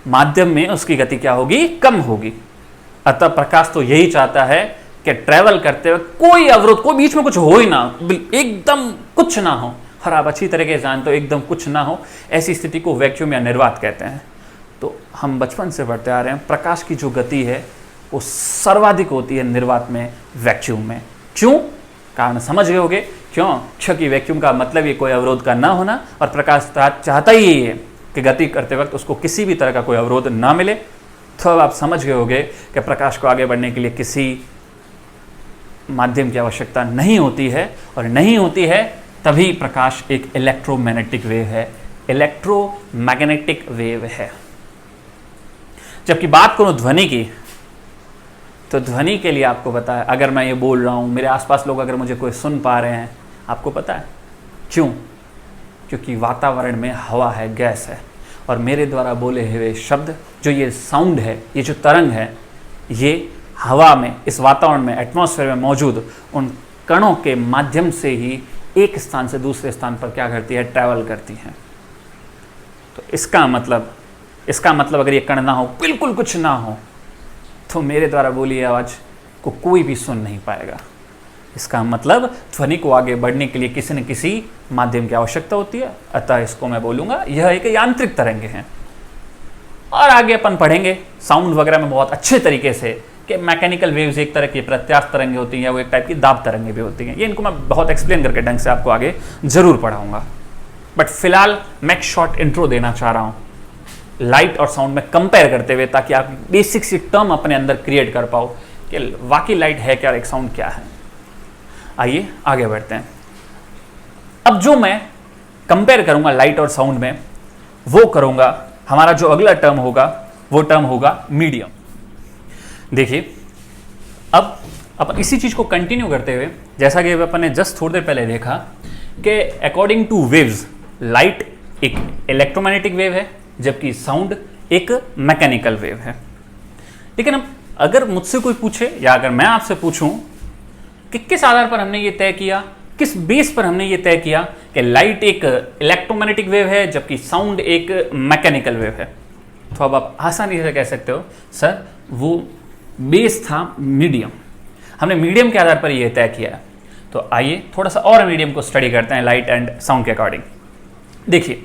माध्यम में उसकी गति क्या होगी? कम होगी। अतः प्रकाश तो यही चाहता है कि ट्रैवल करते हुए कोई अवरोध, कोई बीच में कुछ हो ही ना, एकदम कुछ ना हो। और आप अच्छी तरीके से जानते हो एकदम कुछ ना हो, ऐसी स्थिति को वैक्यूम या निर्वात कहते हैं। तो हम बचपन से पढ़ते आ रहे हैं, प्रकाश की जो गति है वो सर्वाधिक होती है निर्वात में, वैक्यूम में। क्यों? कारण समझ गए होगे क्यों? क्योंकि वैक्यूम का मतलब ये कोई अवरोध का ना होना, और प्रकाश चाहता ही है कि गति करते वक्त उसको किसी भी तरह का कोई अवरोध ना मिले। तो अब आप समझ गए होंगे कि प्रकाश को आगे बढ़ने के लिए किसी माध्यम की आवश्यकता नहीं होती है, और नहीं होती है तभी प्रकाश एक इलेक्ट्रोमैग्नेटिक वेव है, इलेक्ट्रोमैग्नेटिक वेव है। जबकि बात करूं ध्वनि की, तो ध्वनि के लिए आपको पता है, अगर मैं ये बोल रहा हूँ, मेरे आसपास लोग अगर मुझे कोई सुन पा रहे हैं, आपको पता है क्यों? क्योंकि वातावरण में हवा है, गैस है, और मेरे द्वारा बोले हुए शब्द, जो ये साउंड है, ये जो तरंग है, ये हवा में, इस वातावरण में, एटमॉस्फेयर में मौजूद उन कणों के माध्यम से ही एक स्थान से दूसरे स्थान पर क्या करती है? ट्रैवल करती है। तो इसका मतलब अगर ये कण ना हो, बिल्कुल कुछ ना हो, तो मेरे द्वारा बोली आवाज़ को कोई भी सुन नहीं पाएगा। इसका मतलब ध्वनि को आगे बढ़ने के लिए किसी न किसी माध्यम की आवश्यकता होती है। अतः इसको मैं बोलूँगा यह एक यांत्रिक तरंगे हैं। और आगे अपन पढ़ेंगे साउंड वगैरह में बहुत अच्छे तरीके से कि मैकेनिकल वेव्स एक तरह की प्रत्यास्थ तरंगे होती हैं, वो एक टाइप की दाब तरंगे भी होती हैं। ये इनको मैं बहुत एक्सप्लेन करके ढंग से आपको आगे जरूर पढ़ाऊँगा। बट फिलहाल मैं एक शॉर्ट इंट्रो देना चाह रहा हूँ लाइट और साउंड में कंपेयर करते हुए, ताकि आप बेसिक सी टर्म अपने अंदर क्रिएट कर पाओ कि वाकई लाइट है क्या और एक साउंड क्या है। आइए आगे बढ़ते हैं। अब जो मैं कंपेयर करूंगा लाइट और साउंड में, वो करूंगा, हमारा जो अगला टर्म होगा वो टर्म होगा मीडियम। देखिए, अब अपन इसी चीज को कंटिन्यू करते हुए, जैसा कि अपन ने जस्ट थोड़ी देर पहले देखा कि अकॉर्डिंग टू वेव्स, लाइट एक इलेक्ट्रोमैग्नेटिक वेव है, जबकि साउंड एक मैकेनिकल वेव है। लेकिन अब अगर मुझसे कोई पूछे, या अगर मैं आपसे पूछूं कि किस आधार पर हमने ये तय किया, किस बेस पर हमने ये तय किया कि लाइट एक इलेक्ट्रोमैग्नेटिक वेव है जबकि साउंड एक मैकेनिकल वेव है, तो अब आप आसानी से कह सकते हो सर वो बेस था मीडियम। हमने मीडियम के आधार पर ये तय किया। तो आइए थोड़ा सा और मीडियम को स्टडी करते हैं लाइट एंड साउंड के अकॉर्डिंग। देखिए,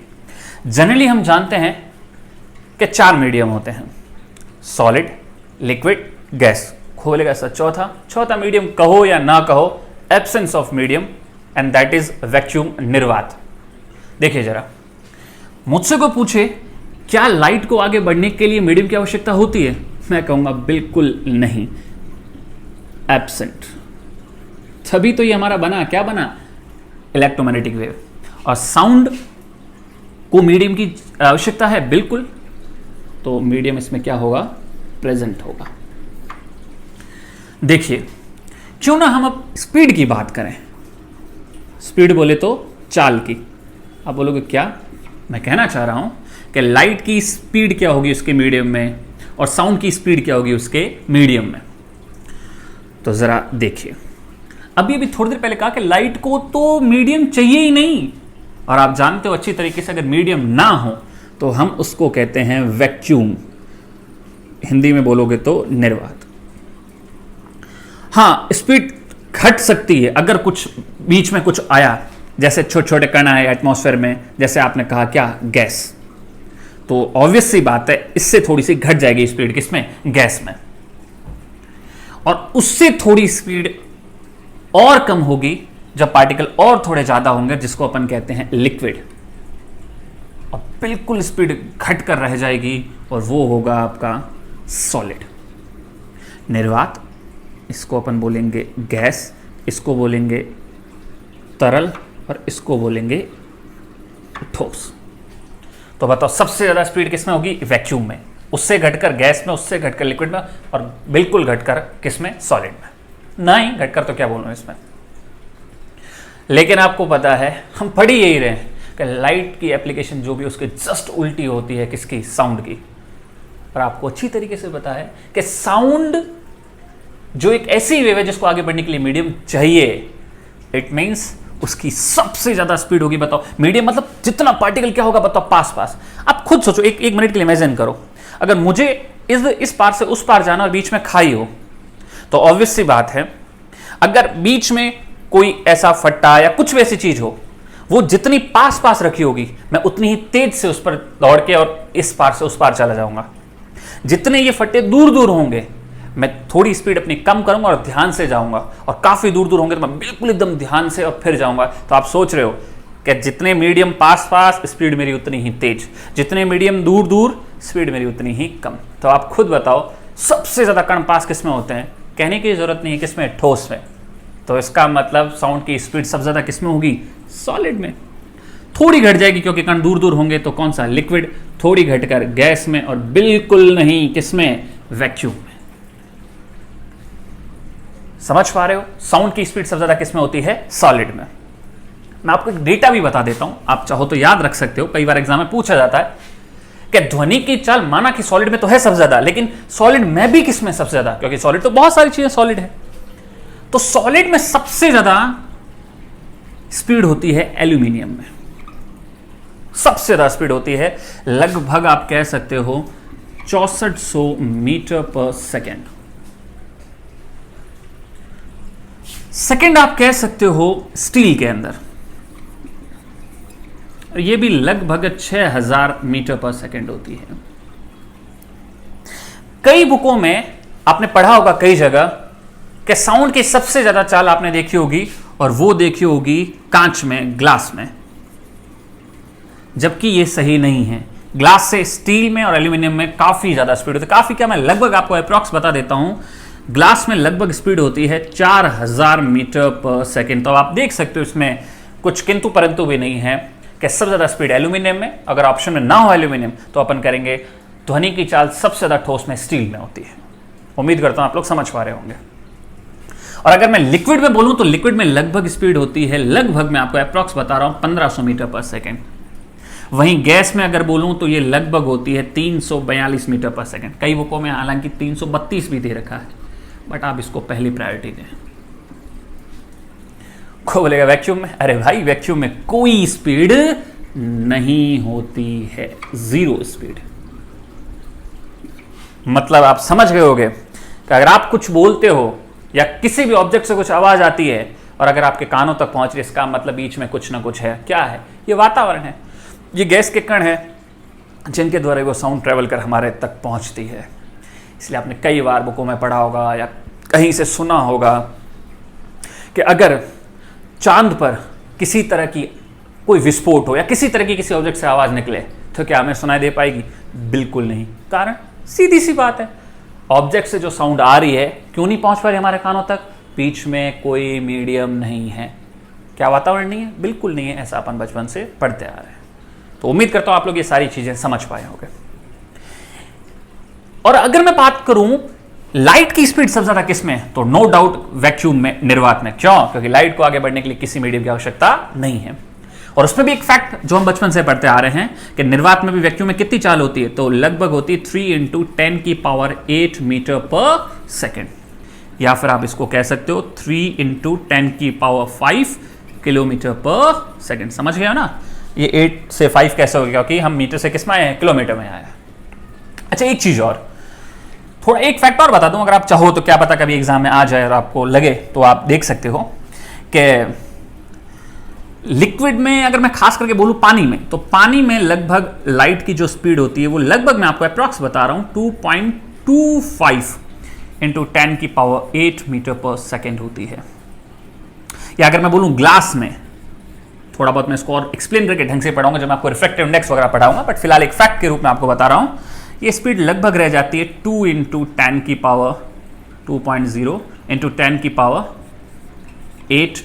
जनरली हम जानते हैं कि 4 मीडियम होते हैं, सॉलिड, लिक्विड, गैस। खोलेगा सर चौथा मीडियम कहो या ना कहो, absence of medium, and that is vacuum, निर्वात। देखिए जरा, मुझसे कोई पूछे क्या लाइट को आगे बढ़ने के लिए मीडियम की आवश्यकता होती है, मैं कहूंगा बिल्कुल नहीं, एब्सेंट। तभी तो ये हमारा बना, क्या बना? Electromagnetic wave. और साउंड को मीडियम की आवश्यकता है, बिल्कुल, तो मीडियम इसमें क्या होगा? प्रेजेंट होगा। देखिए, क्यों ना हम अब स्पीड की बात करें। स्पीड बोले तो चाल की। आप बोलोगे क्या? मैं कहना चाह रहा हूं कि लाइट की स्पीड क्या होगी उसके मीडियम में, और साउंड की स्पीड क्या होगी उसके मीडियम में। तो जरा देखिए, अभी थोड़ी देर पहले कहा कि लाइट को तो मीडियम चाहिए ही नहीं, और आप जानते हो अच्छी तरीके से अगर मीडियम ना हो तो हम उसको कहते हैं वैक्यूम, हिंदी में बोलोगे तो निर्वात। हाँ, स्पीड घट सकती है अगर कुछ बीच में कुछ आया, जैसे छोटे छोटे कण आए एटमॉस्फेयर में, जैसे आपने कहा क्या, गैस, तो ऑब्वियस सी बात है इससे थोड़ी सी घट जाएगी स्पीड, किसमें, गैस में, और उससे थोड़ी स्पीड और कम होगी जब पार्टिकल और थोड़े ज्यादा होंगे, जिसको अपन कहते हैं लिक्विड, और बिल्कुल स्पीड घट कर रह जाएगी और वो होगा आपका सॉलिड, निर्वात, इसको अपन बोलेंगे गैस, इसको बोलेंगे तरल, और इसको बोलेंगे ठोस। तो बताओ सबसे ज्यादा स्पीड किसमें होगी, वैक्यूम में, उससे घटकर गैस में, उससे घटकर लिक्विड में, और बिल्कुल घटकर किसमें, सॉलिड में। नहीं घटकर तो क्या बोलूं इसमें। लेकिन आपको पता है हम पढ़ ही यही रहे हैं कि लाइट की एप्लीकेशन जो भी उसके जस्ट उल्टी होती है, किसकी, साउंड की। और आपको अच्छी तरीके से पता है कि साउंड जो एक ऐसी वेव है जिसको आगे बढ़ने के लिए मीडियम चाहिए, इट मींस उसकी सबसे ज्यादा स्पीड होगी। बताओ मीडियम मतलब जितना पार्टिकल क्या होगा, बताओ पास पास। आप खुद सोचो, एक मिनट के लिए इमेजिन करो, अगर मुझे इस पार से उस पार जाना और बीच में खाई हो, तो ऑब्वियस सी बात है अगर बीच में कोई ऐसा फट्टा या कुछ वैसी चीज हो, वो जितनी पास पास रखी होगी, मैं उतनी ही तेज से उस पर दौड़ के और इस पार से उस पार चला जाऊंगा। जितने ये फट्टे दूर दूर होंगे, मैं थोड़ी स्पीड अपनी कम करूंगा और ध्यान से जाऊंगा, और काफी दूर दूर होंगे तो मैं बिल्कुल एकदम ध्यान से और फिर जाऊंगा। तो आप सोच रहे हो कि जितने मीडियम पास पास, स्पीड मेरी उतनी ही तेज, जितने मीडियम दूर दूर, स्पीड मेरी उतनी ही कम। तो आप खुद बताओ सबसे ज्यादा कण पास किसमें होते हैं, कहने की जरूरत नहीं है, किसमें, ठोस में। तो इसका मतलब साउंड की स्पीड सबसे ज्यादा किसमें होगी, सॉलिड में। थोड़ी घट जाएगी क्योंकि कण दूर दूर होंगे, तो कौन सा, लिक्विड, थोड़ी घटकर गैस में, और बिल्कुल नहीं किसमें, वैक्यूम में। समझ पा रहे हो, साउंड की स्पीड सबसे ज्यादा किसमें होती है, सॉलिड में। मैं आपको एक डेटा भी बता देता हूं, आप चाहो तो याद रख सकते हो, कई बार एग्जाम में पूछा जाता है कि ध्वनि की चाल माना कि सॉलिड में तो है सबसे ज्यादा, लेकिन सॉलिड में भी किसमें सबसे ज्यादा, क्योंकि सॉलिड तो बहुत सारी चीजें सॉलिड है। तो सॉलिड में सबसे ज्यादा स्पीड होती है एल्यूमिनियम में, सबसे ज्यादा स्पीड होती है, लगभग आप कह सकते हो 6400 मीटर पर सेकेंड। सेकेंड आप कह सकते हो स्टील के अंदर, ये भी लगभग 6000 मीटर पर सेकेंड होती है। कई बुकों में आपने पढ़ा होगा कई जगह कि साउंड की सबसे ज्यादा चाल आपने देखी होगी, और वो देखी होगी कांच में, ग्लास में, जबकि ये सही नहीं है। ग्लास से स्टील में और एल्यूमिनियम में काफी ज्यादा स्पीड होती है। काफी क्या, मैं लगभग आपको अप्रॉक्स बता देता हूं, ग्लास में लगभग स्पीड होती है 4000 मीटर पर सेकेंड। तो आप देख सकते हो इसमें कुछ किंतु परंतु भी नहीं है कि सबसे ज्यादा स्पीड एल्यूमिनियम में। अगर ऑप्शन में ना हो एल्यूमिनियम, तो अपन करेंगे ध्वनि की चाल सबसे ज्यादा ठोस में, स्टील में होती है। उम्मीद करता हूं आप लोग समझ पा रहे होंगे। और अगर मैं लिक्विड में बोलूं तो लिक्विड में लगभग स्पीड होती है, लगभग मैं आपको अप्रॉक्स बता रहा हूं, 1500 मीटर पर सेकेंड। वहीं गैस में अगर बोलूं तो ये लगभग होती है 342 मीटर पर सेकेंड। कई बुकों में हालांकि 332 भी दे रखा है, बट आप इसको पहली प्रायोरिटी दें। को बोलेगा वैक्यूम में, अरे भाई वैक्यूम में कोई स्पीड नहीं होती है, जीरो स्पीड। मतलब आप समझ गए होंगे कि अगर आप कुछ बोलते हो या किसी भी ऑब्जेक्ट से कुछ आवाज आती है और अगर आपके कानों तक पहुंच रही है, इसका मतलब बीच में कुछ ना कुछ है। क्या है ये? वातावरण है, ये गैस के कण है जिनके द्वारा वो साउंड ट्रेवल कर हमारे तक पहुंचती है। इसलिए आपने कई बार बुकों में पढ़ा होगा या कहीं से सुना होगा कि अगर चांद पर किसी तरह की कोई विस्फोट हो या किसी तरह की किसी ऑब्जेक्ट से आवाज निकले तो क्या हमें सुनाई दे पाएगी? बिल्कुल नहीं। कारण सीधी सी बात है, ऑब्जेक्ट से जो साउंड आ रही है क्यों नहीं पहुंच पा रही हमारे कानों तक? बीच में कोई मीडियम नहीं है। क्या वातावरण नहीं है? बिल्कुल नहीं है। ऐसा अपन बचपन से पढ़ते आ रहे हैं। तो उम्मीद करता हूं आप लोग ये सारी चीजें समझ पाए होंगे। और अगर मैं बात करूं लाइट की स्पीड सबसे ज्यादा किसमें, तो नो डाउट वैक्यूम में, निर्वात में। क्यों? क्योंकि लाइट को आगे बढ़ने के लिए किसी मीडियम की आवश्यकता नहीं है। और उसमें भी एक फैक्ट जो हम बचपन से पढ़ते आ रहे हैं कि निर्वात में भी वैक्यूम में कितनी चाल होती है, तो लगभग होती है 3 × 10⁸ मीटर पर सेकेंड, या फिर आप इसको कह सकते हो 3 × 10⁵ किलोमीटर पर सेकेंड। समझ गए हो ना? ये 8 से 5 कैसे हो गया? क्योंकि हम मीटर से किस में आए हैं? किलोमीटर में आए हैं। अच्छा एक चीज और, थोड़ा एक फैक्ट और बता दूं, अगर आप चाहो तो, क्या पता कभी एग्जाम में आ जाए और आपको लगे तो आप देख सकते हो कि लिक्विड में अगर मैं खास करके बोलूं पानी में, तो पानी में लगभग लाइट की जो स्पीड होती है वो लगभग, मैं आपको अप्रॉक्स बता रहा हूं, 2.25 इंटू 10⁸ मीटर पर सेकेंड होती है। या अगर मैं बोलूं ग्लास में, थोड़ा बहुत मैं इसको और एक्सप्लेन करके ढंग से पढ़ाऊंगा जब मैं आपको रिफ्रैक्टिव इंडेक्स वगैरह पढ़ाऊंगा, बट फिलहाल एक फैक्ट के रूप में आपको बता रहा हूं, ये स्पीड लगभग रह जाती है 2 इंटू 10⁻2.0 इंटू 10⁸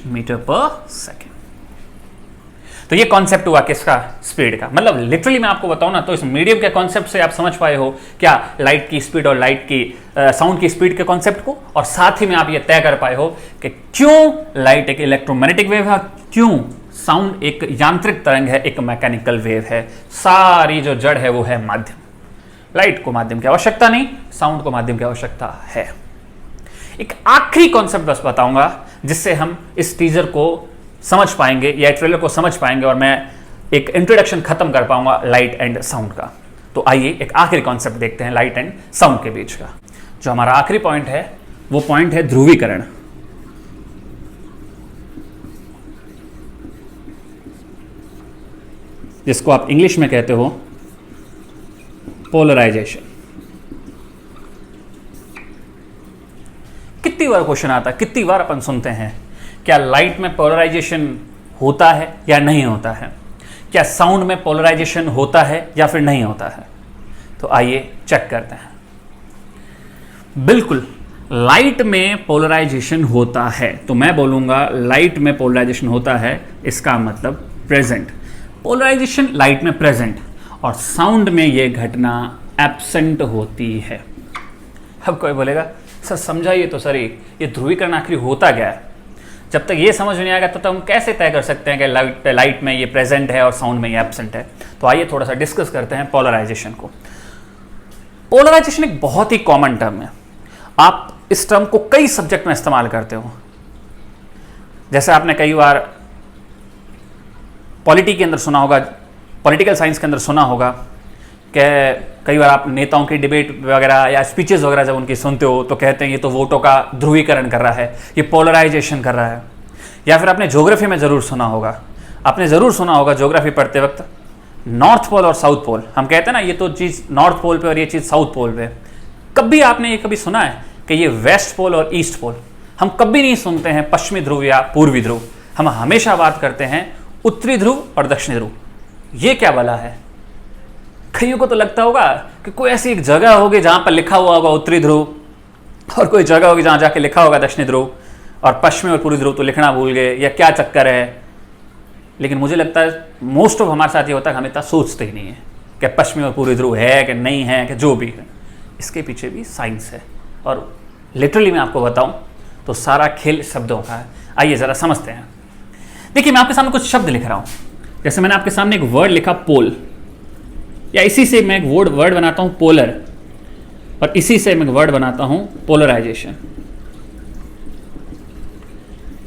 मीटर पर सेकेंड। तो ये कॉन्सेप्ट हुआ किसका? स्पीड का। मतलब लिटरली मैं आपको बताऊं ना, तो इस मीडियम के कॉन्सेप्ट से आप समझ पाए हो क्या लाइट की स्पीड और लाइट की साउंड की स्पीड के कॉन्सेप्ट को, और साथ ही में आप ये तय कर पाए हो कि क्यों लाइट एक इलेक्ट्रोमैग्नेटिक वेव है, क्यों साउंड एक यांत्रिक तरंग है, एक मैकेनिकल वेव है। सारी जो जड़ है वो है माध्यम। लाइट को माध्यम की आवश्यकता नहीं, साउंड को माध्यम की आवश्यकता है। एक आखिरी कॉन्सेप्ट बस बताऊंगा जिससे हम इस टीजर को समझ पाएंगे या ट्रेलर को समझ पाएंगे और मैं एक इंट्रोडक्शन खत्म कर पाऊंगा लाइट एंड साउंड का। तो आइए एक आखिरी कॉन्सेप्ट देखते हैं लाइट एंड साउंड के बीच का। जो हमारा आखिरी पॉइंट है वो पॉइंट है ध्रुवीकरण। जिसको आप इंग्लिश में कहते हो पोलराइजेशन। कितनी बार क्वेश्चन आता है, कितनी बार अपन सुनते हैं, क्या लाइट में पोलराइजेशन होता है या नहीं होता है, क्या साउंड में पोलराइजेशन होता है या फिर नहीं होता है। तो आइए चेक करते हैं। बिल्कुल, लाइट में पोलराइजेशन होता है। तो मैं बोलूंगा लाइट में पोलराइजेशन होता है, इसका मतलब प्रेजेंट। पोलराइजेशन लाइट में प्रेजेंट, और साउंड में यह घटना एब्सेंट होती है। अब कोई बोलेगा सर समझाइए तो सर, ये ध्रुवीकरण आखिर होता क्या है। जब तक ये समझ नहीं आएगा तब तक हम कैसे तय कर सकते हैं कि लाइट में ये प्रेजेंट है और साउंड में ये एब्सेंट है। तो आइए थोड़ा सा डिस्कस करते हैं पोलराइजेशन को। पोलराइजेशन एक बहुत ही कॉमन टर्म है। आप इस टर्म को कई सब्जेक्ट में इस्तेमाल करते हो। जैसे आपने कई बार पॉलिटी के अंदर सुना होगा, पॉलिटिकल साइंस के अंदर सुना होगा कि कई बार आप नेताओं की डिबेट वगैरह या स्पीचेस वगैरह जब उनकी सुनते हो तो कहते हैं ये तो वोटों का ध्रुवीकरण कर रहा है, ये पोलराइजेशन कर रहा है। या फिर आपने ज्योग्राफी में ज़रूर सुना होगा, आपने ज़रूर सुना होगा ज्योग्राफी पढ़ते वक्त, नॉर्थ पोल और साउथ पोल। हम कहते हैं ना ये तो चीज़ नॉर्थ पोल पे और ये चीज़ साउथ पोल पे। कभी आपने ये कभी सुना है कि ये वेस्ट पोल और ईस्ट पोल? हम कभी नहीं सुनते हैं पश्चिमी ध्रुव या पूर्वी ध्रुव। हम हमेशा बात करते हैं उत्तरी ध्रुव और दक्षिणी ध्रुव। ये क्या भला है? कईयों को तो लगता होगा कि कोई ऐसी एक जगह होगी जहां पर लिखा हुआ होगा उत्तरी ध्रुव, और कोई जगह होगी जहां जाके लिखा होगा दक्षिणी ध्रुव, और पश्चिमी और पूर्वी ध्रुव तो लिखना भूल गए, या क्या चक्कर है। लेकिन मुझे लगता है मोस्ट ऑफ हमारे साथ ये होता है कि हम इतना सोचते ही नहीं है कि पश्चिमी और पूर्वी ध्रुव है कि नहीं है, कि जो भी है। इसके पीछे भी साइंस है, और लिटरली मैं आपको बताऊं तो सारा खेल शब्दों का है। आइए ज़रा समझते हैं। देखिए मैं आपके सामने कुछ शब्द लिख रहा हूं। जैसे मैंने आपके सामने एक वर्ड लिखा पोल, या इसी से मैं एक वर्ड बनाता हूं पोलर, और इसी से मैं एक वर्ड बनाता हूं पोलराइजेशन।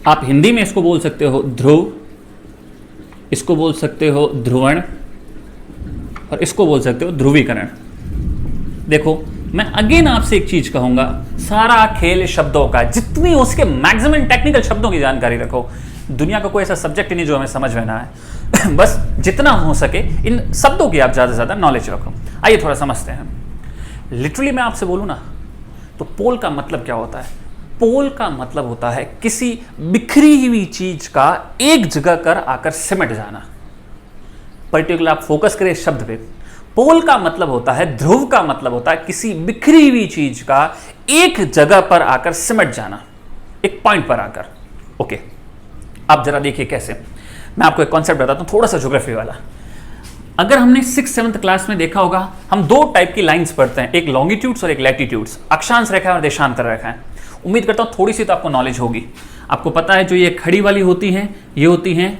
आप हिंदी में इसको बोल सकते हो ध्रुव, इसको बोल सकते हो ध्रुवण, और इसको बोल सकते हो ध्रुवीकरण। देखो मैं अगेन आपसे एक चीज कहूंगा, सारा खेल शब्दों का, जितनी उसके मैक्सिमम टेक्निकल शब्दों की जानकारी रखो। दुनिया का कोई ऐसा सब्जेक्ट ही नहीं जो हमें समझ में ना आए। बस जितना हो सके इन शब्दों की आप ज़्यादा से ज़्यादा नॉलेज रखो। आइए थोड़ा समझते हैं। लिटरली मैं आपसे बोलूँ ना, तो पोल का मतलब क्या होता है? पोल का मतलब होता है किसी बिखरी हुई चीज का एक जगह कर आकर सिमट जाना। पर्टिकुलर आप फोकस करें इस शब्द पे। पोल का मतलब होता है, ध्रुव का मतलब होता है किसी बिखरी हुई चीज का एक जगह पर आकर सिमट जाना, एक पॉइंट पर आकर। ओके, आप जरा देखिए कैसे। मैं आपको एक कॉन्सेप्ट बताता हूं, थोड़ा सा ज्योग्राफी वाला। अगर हमने 6th-7th क्लास में देखा होगा, हम दो टाइप की लाइंस पढ़ते हैं, एक लॉन्गिट्यूड्स और एक लैटिट्यूड्स, अक्षांश रेखा और देशांतर रेखा है। उम्मीद करता हूं थोड़ी सी तो आपको नॉलेज होगी। आपको पता है जो ये खड़ी वाली होती हैं, ये होती हैं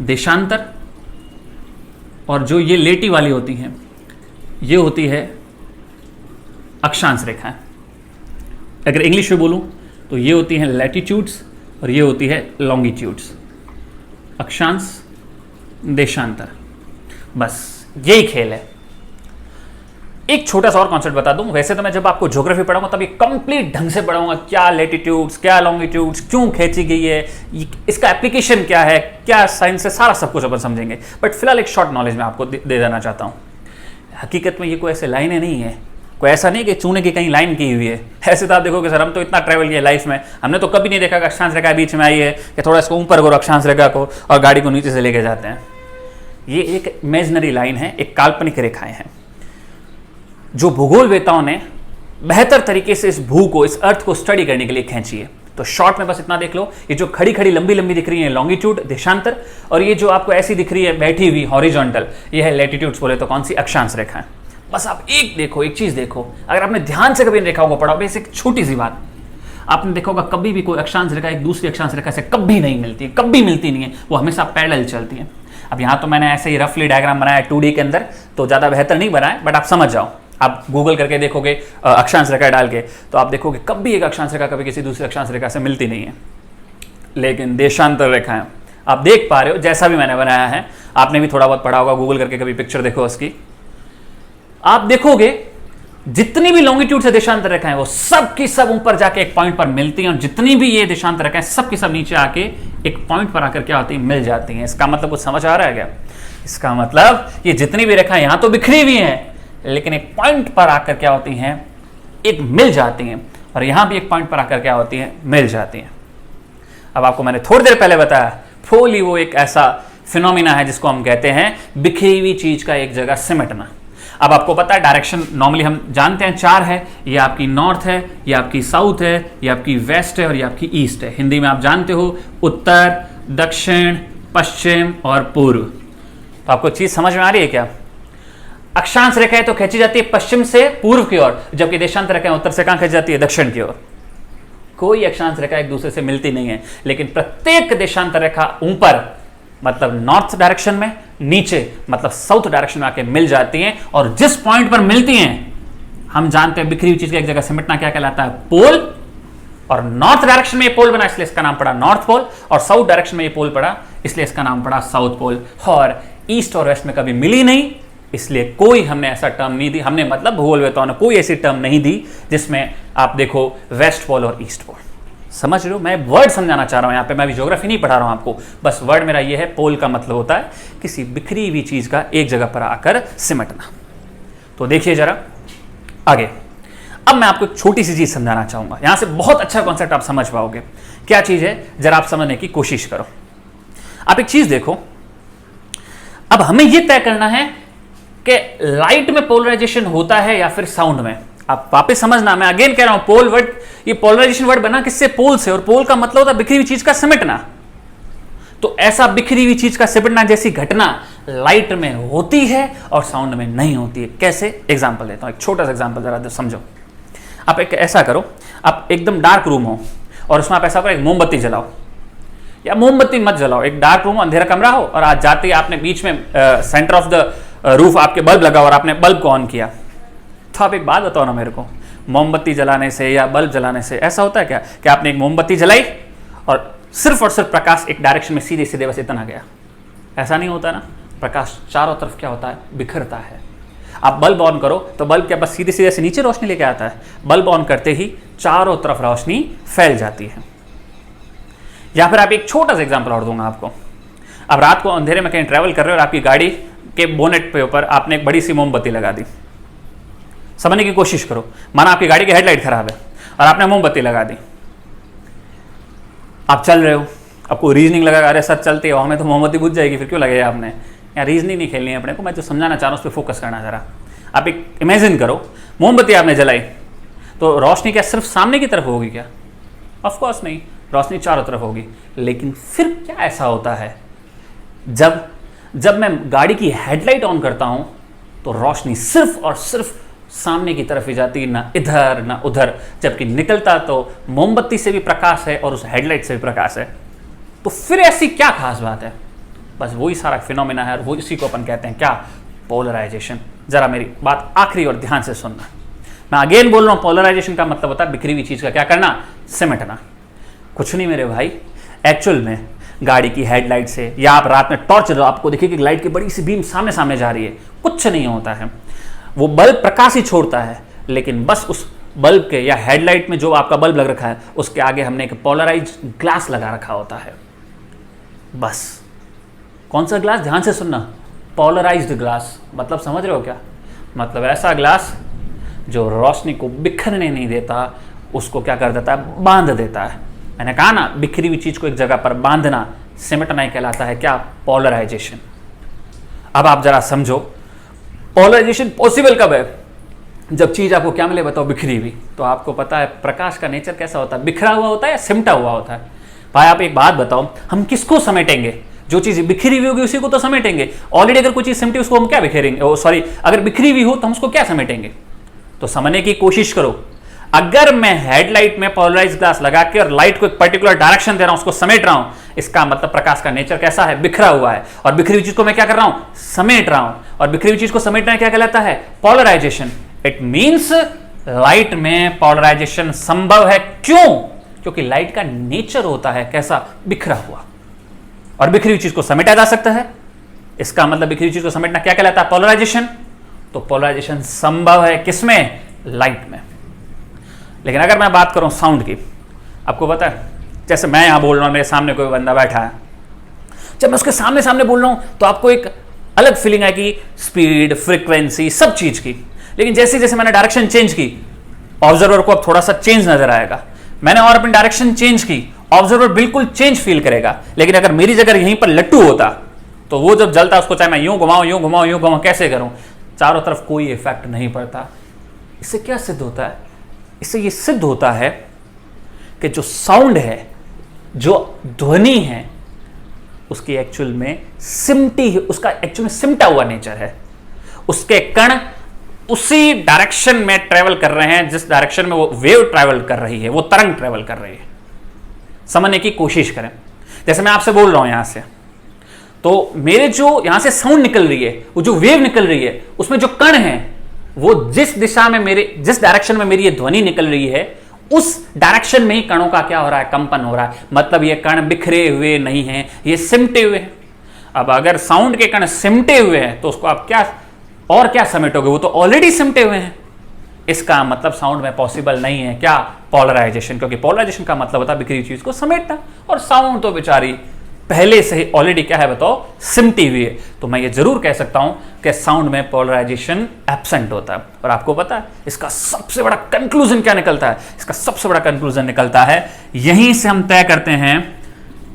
देशांतर, और जो ये लेटी वाली होती हैं, ये होती है अक्षांश रेखाएं। अगर इंग्लिश में बोलूं तो ये होती हैं लैटिट्यूड्स और ये होती है लॉन्गिट्यूड्स, अक्षांश देशांतर। बस यही खेल है। एक छोटा सा और कॉन्सेप्ट बता दूं, वैसे तो मैं जब आपको ज्योग्राफी पढ़ाऊंगा तब ये कंप्लीट ढंग से पढ़ाऊंगा, क्या लेटीट्यूड्स, क्या लॉन्गिट्यूड्स, क्यों खींची गई है, इसका एप्लीकेशन क्या है, क्या साइंस है, सारा सब कुछ अपन समझेंगे। बट फिलहाल एक शॉर्ट नॉलेज मैं आपको दे देना चाहता हूँ। हकीकत में ये कोई ऐसे लाइनें नहीं है, कोई ऐसा नहीं कि चूने की कहीं लाइन की हुई है। ऐसे तो आप देखोगे सर हम तो इतना ट्रैवल किया लाइफ में, हमने तो कभी नहीं देखा कि अक्षांश रेखा बीच में आई है कि थोड़ा इसको ऊपर करो अक्षांश रेखा को और गाड़ी को नीचे से लेके जाते हैं। ये एक इमेजिनरी लाइन है, एक काल्पनिक रेखाएं हैं जो भूगोलवेताओं ने बेहतर तरीके से इस भू को, इस अर्थ को स्टडी करने के लिए खींची है। तो शॉर्ट में बस इतना देख लो, ये जो खड़ी खड़ी लंबी लंबी दिख रही है लॉन्गिट्यूड देशांतर, और ये जो आपको ऐसी दिख रही है बैठी हुई हॉरिजॉन्टल, ये है लैटिट्यूड्स बोले तो कौन सी, अक्षांश रेखाएं। बस आप एक देखो, एक चीज देखो, अगर आपने ध्यान से कभी इन रेखाओं को पढ़ा, बेसिक छोटी सी बात, आपने देखा होगा कभी भी कोई अक्षांश रेखा एक दूसरी अक्षांश रेखा से कभी नहीं मिलती, कभी मिलती नहीं है, वो हमेशा पैरेलल चलती है। अब यहाँ तो मैंने ऐसे ही रफली डायग्राम बनाया 2D के अंदर, तो ज़्यादा बेहतर नहीं बनाया, बट आप समझ जाओ। आप गूगल करके देखोगे अक्षांश रेखा डाल के, तो आप देखोगे कभी एक अक्षांश रेखा कभी किसी दूसरी अक्षांश रेखा से मिलती नहीं है। लेकिन देशांतर रेखाएं आप देख पा रहे हो, जैसा भी मैंने बनाया है, आपने भी थोड़ा बहुत पढ़ा होगा, गूगल करके कभी पिक्चर देखो उसकी, आप देखोगे जितनी भी लॉन्गिट्यूड से देशांतर रेखाएं वो सब की सब ऊपर जाके एक पॉइंट पर मिलती हैं, और जितनी भी ये देशांतर रेखाएं सब की सब नीचे आके एक पॉइंट पर आकर क्या होती है, मिल जाती हैं। इसका मतलब कुछ समझ आ रहा है क्या? इसका मतलब ये जितनी भी रेखाएं यहां तो बिखरी हुई हैं, लेकिन एक पॉइंट पर आकर क्या होती हैं, एक मिल जाती हैं, और यहां भी एक पॉइंट पर आकर क्या होती हैं, मिल जाती हैं। अब आपको मैंने थोड़ी देर पहले बताया, फोली वो एक ऐसा फिनोमिना है जिसको हम कहते हैं बिखरी हुई चीज का एक जगह सिमटना। अब आपको पता है डायरेक्शन नॉर्मली हम जानते हैं 4 है, ये आपकी नॉर्थ है, ये आपकी साउथ है, ये आपकी वेस्ट है और ये आपकी ईस्ट है। हिंदी में आप जानते हो उत्तर, दक्षिण, पश्चिम और पूर्व। तो आपको चीज समझ में आ रही है क्या? अक्षांश रेखाएं तो खींची जाती है पश्चिम से पूर्व की ओर, जबकि देशांतर रेखाएं उत्तर से कहां खींची जाती है, दक्षिण की ओर। कोई अक्षांश रेखा एक दूसरे से मिलती नहीं है, लेकिन प्रत्येक देशांतर रेखा ऊपर मतलब नॉर्थ डायरेक्शन में, नीचे मतलब साउथ डायरेक्शन में आके मिल जाती हैं, और जिस पॉइंट पर मिलती हैं हम जानते हैं बिखरी हुई चीज का एक जगह सिमटना क्या कहलाता है, पोल। और नॉर्थ डायरेक्शन में ये पोल बना इसलिए इसका नाम पड़ा नॉर्थ पोल, और साउथ डायरेक्शन में ये पोल पड़ा इसलिए इसका नाम पड़ा साउथ पोल। और ईस्ट और वेस्ट में कभी मिली नहीं, इसलिए कोई हमने ऐसा टर्म नहीं दी, हमने मतलब भूगोलवेताओं ने कोई ऐसी टर्म नहीं दी जिसमें आप देखो वेस्ट पोल और ईस्ट पोल। समझ रहे हो? मैं वर्ड समझाना चाह रहा हूं यहाँ पे, मैं भी ज्योग्राफी नहीं पढ़ा रहा हूं आपको, बस वर्ड मेरा ये है, पोल का मतलब होता है किसी बिखरी हुई चीज का एक जगह पर आकर सिमटना। तो देखिए जरा आगे, अब मैं आपको एक छोटी सी चीज समझाना चाहूंगा, यहां से बहुत अच्छा कॉन्सेप्ट आप समझ पाओगे। क्या चीज है जरा आप समझने की कोशिश करो। आप एक चीज देखो, अब हमें यह तय करना है कि लाइट में पोलराइजेशन होता है या फिर साउंड में। आप वापस समझना, मैं अगेन कह रहा हूं, पोल वर्ड, ये पोलराइजेशन वर्ड बना किससे, पोल से, और पोल का मतलब होता है बिखरी हुई चीज का सिमटना। तो ऐसा बिखरी हुई चीज का सिमटना जैसी घटना लाइट में होती है और साउंड में नहीं होती है। कैसे? एग्जांपल देता हूं, एक छोटा सा एग्जांपल जरा समझो। आप एक ऐसा करो, आप एकदम डार्क रूम हो और उसमें आप ऐसा करो, एक मोमबत्ती जलाओ, या मोमबत्ती मत जलाओ, एक डार्क रूम, अंधेरा कमरा हो, और आज जाते ही आपने बीच में सेंटर ऑफ द रूफ आपके बल्ब लगा और आपने बल्ब को ऑन किया। तो आप एक बात बताओ ना मेरे को, मोमबत्ती जलाने से या बल्ब जलाने से ऐसा होता है क्या कि आपने एक मोमबत्ती जलाई और सिर्फ प्रकाश एक डायरेक्शन में सीधे सीधे बस इतना गया? ऐसा नहीं होता ना, प्रकाश चारों तरफ क्या होता है, बिखरता है। आप बल्ब ऑन करो तो बल्ब क्या बस सीधे सीधे से नीचे रोशनी लेके आता है? बल्ब ऑन करते ही चारों तरफ रोशनी फैल जाती है। या फिर आप एक छोटा सा एग्जाम्पल और दूंगा आपको। अब रात को अंधेरे में कहीं ट्रैवल कर रहे हो और आपकी गाड़ी के बोनेट पे ऊपर आपने एक बड़ी सी मोमबत्ती लगा दी। समझने की कोशिश करो, माना आपकी गाड़ी की हेडलाइट खराब है और आपने मोमबत्ती लगा दी, आप चल रहे हो, आपको रीजनिंग लगा, अरे सर चलते हो, हमें तो मोमबत्ती बुझ जाएगी, फिर क्यों लगेगा आपने? यार रीजनिंग नहीं खेलनी है अपने को, मैं जो समझाना चाह रहा हूँ उस पर फोकस करना जरा। आप एक इमेजिन करो, मोमबत्ती आपने जलाई तो रोशनी क्या सिर्फ सामने की तरफ होगी क्या? ऑफ कोर्स नहीं, रोशनी चारों तरफ होगी। लेकिन फिर क्या ऐसा होता है, जब मैं गाड़ी की हेडलाइट ऑन करता हूं तो रोशनी सिर्फ और सिर्फ सामने की तरफ ही जाती, ना इधर ना उधर, जबकि निकलता तो मोमबत्ती से भी प्रकाश है और उस हेडलाइट से भी प्रकाश है। तो फिर ऐसी क्या खास बात है? बस वही सारा फिनोमेना है और वो इसी को अपन कहते हैं क्या, पोलराइजेशन। जरा मेरी बात आखिरी और ध्यान से सुनना, मैं अगेन बोल रहा हूं, पोलराइजेशन का मतलब होता है बिखरी हुई चीज का क्या करना, सिमटना। कुछ नहीं मेरे भाई, एक्चुअल में गाड़ी की हेडलाइट से, या आप रात में टॉर्च जलाओ, आपको देखिए कि लाइट की बड़ी सी बीम सामने सामने जा रही है, कुछ नहीं होता है। वो बल्ब प्रकाश ही छोड़ता है, लेकिन बस उस बल्ब के या हेडलाइट में जो आपका बल्ब लग रखा है उसके आगे हमने एक पोलराइज ग्लास लगा रखा होता है। बस कौन सा ग्लास, ध्यान से सुनना, पोलराइज्ड ग्लास। मतलब समझ रहे हो क्या? मतलब ऐसा ग्लास जो रोशनी को बिखरने नहीं देता, उसको क्या कर देता है, बांध देता है। मैंने कहा ना, बिखरी हुई चीज को एक जगह पर बांधना, सिमटना ही कहलाता है क्या, पोलराइजेशन। अब आप जरा समझो, पोलराइजेशन पॉसिबल कब है? जब चीज आपको क्या मिले बताओ, बिखरी हुई। तो आपको पता है प्रकाश का नेचर कैसा होता है, बिखरा हुआ होता है या सिमटा हुआ होता है? भाई आप एक बात बताओ, हम किसको समेटेंगे? जो चीज बिखरी हुई होगी उसी को तो समेटेंगे। ऑलरेडी अगर कोई चीज सिमटी उसको हम क्या बिखेरेंगे, सॉरी अगर बिखरी हुई हो तो हम उसको क्या समेटेंगे? तो समझने की कोशिश करो। अगर मैं हेडलाइट में पोलराइज ग्लास लगा के और लाइट को एक पर्टिकुलर डायरेक्शन दे रहा हूं, उसको समेट रहा हूं, इसका मतलब प्रकाश का नेचर कैसा है, बिखरा हुआ है। और बिखरी हुई चीज को मैं क्या कर रहा हूं, समेट रहा हूं। और बिखरी हुई चीज को समेटना क्या कहलाता है, पोलराइजेशन। इट मींस लाइट में पोलराइजेशन संभव है। क्यों? क्योंकि लाइट का नेचर होता है कैसा, बिखरा हुआ, और बिखरी हुई चीज को समेटा जा सकता है। इसका मतलब बिखरी हुई चीज को समेटना क्या कहलाता है, पोलराइजेशन। तो पोलराइजेशन संभव है किसमें, लाइट में। लेकिन अगर मैं बात करूं साउंड की, आपको पता है जैसे मैं यहां बोल रहा हूं, मेरे सामने कोई बंदा बैठा है, जब मैं उसके सामने सामने बोल रहा हूं तो आपको एक अलग फीलिंग आएगी, स्पीड, फ्रीक्वेंसी, सब चीज की। लेकिन जैसे जैसे मैंने डायरेक्शन चेंज की, ऑब्जर्वर को अब थोड़ा सा चेंज नजर आएगा। मैंने और अपनी डायरेक्शन चेंज की, ऑब्जर्वर बिल्कुल चेंज फील करेगा। लेकिन अगर मेरी जगह यहीं पर लट्टू होता तो वो जब जलता उसको चाहे मैं यूं घुमाऊं, यूं घुमाऊं, यूं घुमाऊं, कैसे करूं, चारों तरफ कोई इफेक्ट नहीं पड़ता। इससे क्या सिद्ध होता है? इससे ये सिद्ध होता है कि जो साउंड है, जो ध्वनि है, उसकी एक्चुअल में उसका एक्चुअल में सिमटा हुआ नेचर है। उसके कण उसी डायरेक्शन में ट्रेवल कर रहे हैं जिस डायरेक्शन में वो वेव ट्रेवल कर रही है, वो तरंग ट्रेवल कर रही है। समझने की कोशिश करें। जैसे मैं आपसे बोल रहा हूं यहां से, तो मेरे जो यहां से साउंड निकल रही है, वो जो वेव निकल रही है, उसमें जो कण है, वो जिस दिशा में जिस डायरेक्शन में मेरी ये ध्वनि निकल रही है, उस डायरेक्शन में ही कणों का क्या हो रहा है, कंपन हो रहा है। मतलब ये कण बिखरे हुए नहीं हैं, ये सिमटे हुए हैं। अब अगर साउंड के कण सिमटे हुए हैं तो उसको आप क्या समेटोगे, वो तो ऑलरेडी सिमटे हुए हैं। इसका मतलब साउंड में पॉसिबल नहीं है क्या, पोलराइजेशन। क्योंकि पोलराइजेशन का मतलब होता है बिखरी चीज को समेटना, और साउंड तो बेचारी पहले से ही ऑलरेडी क्या है बताओ, सिमटी हुई है। तो मैं ये जरूर कह सकता हूं कि साउंड में पोलराइजेशन एब्सेंट होता है। और आपको पता है इसका सबसे बड़ा कंक्लूजन क्या निकलता है? इसका सबसे बड़ा कंक्लूजन निकलता है, यहीं से हम तय करते हैं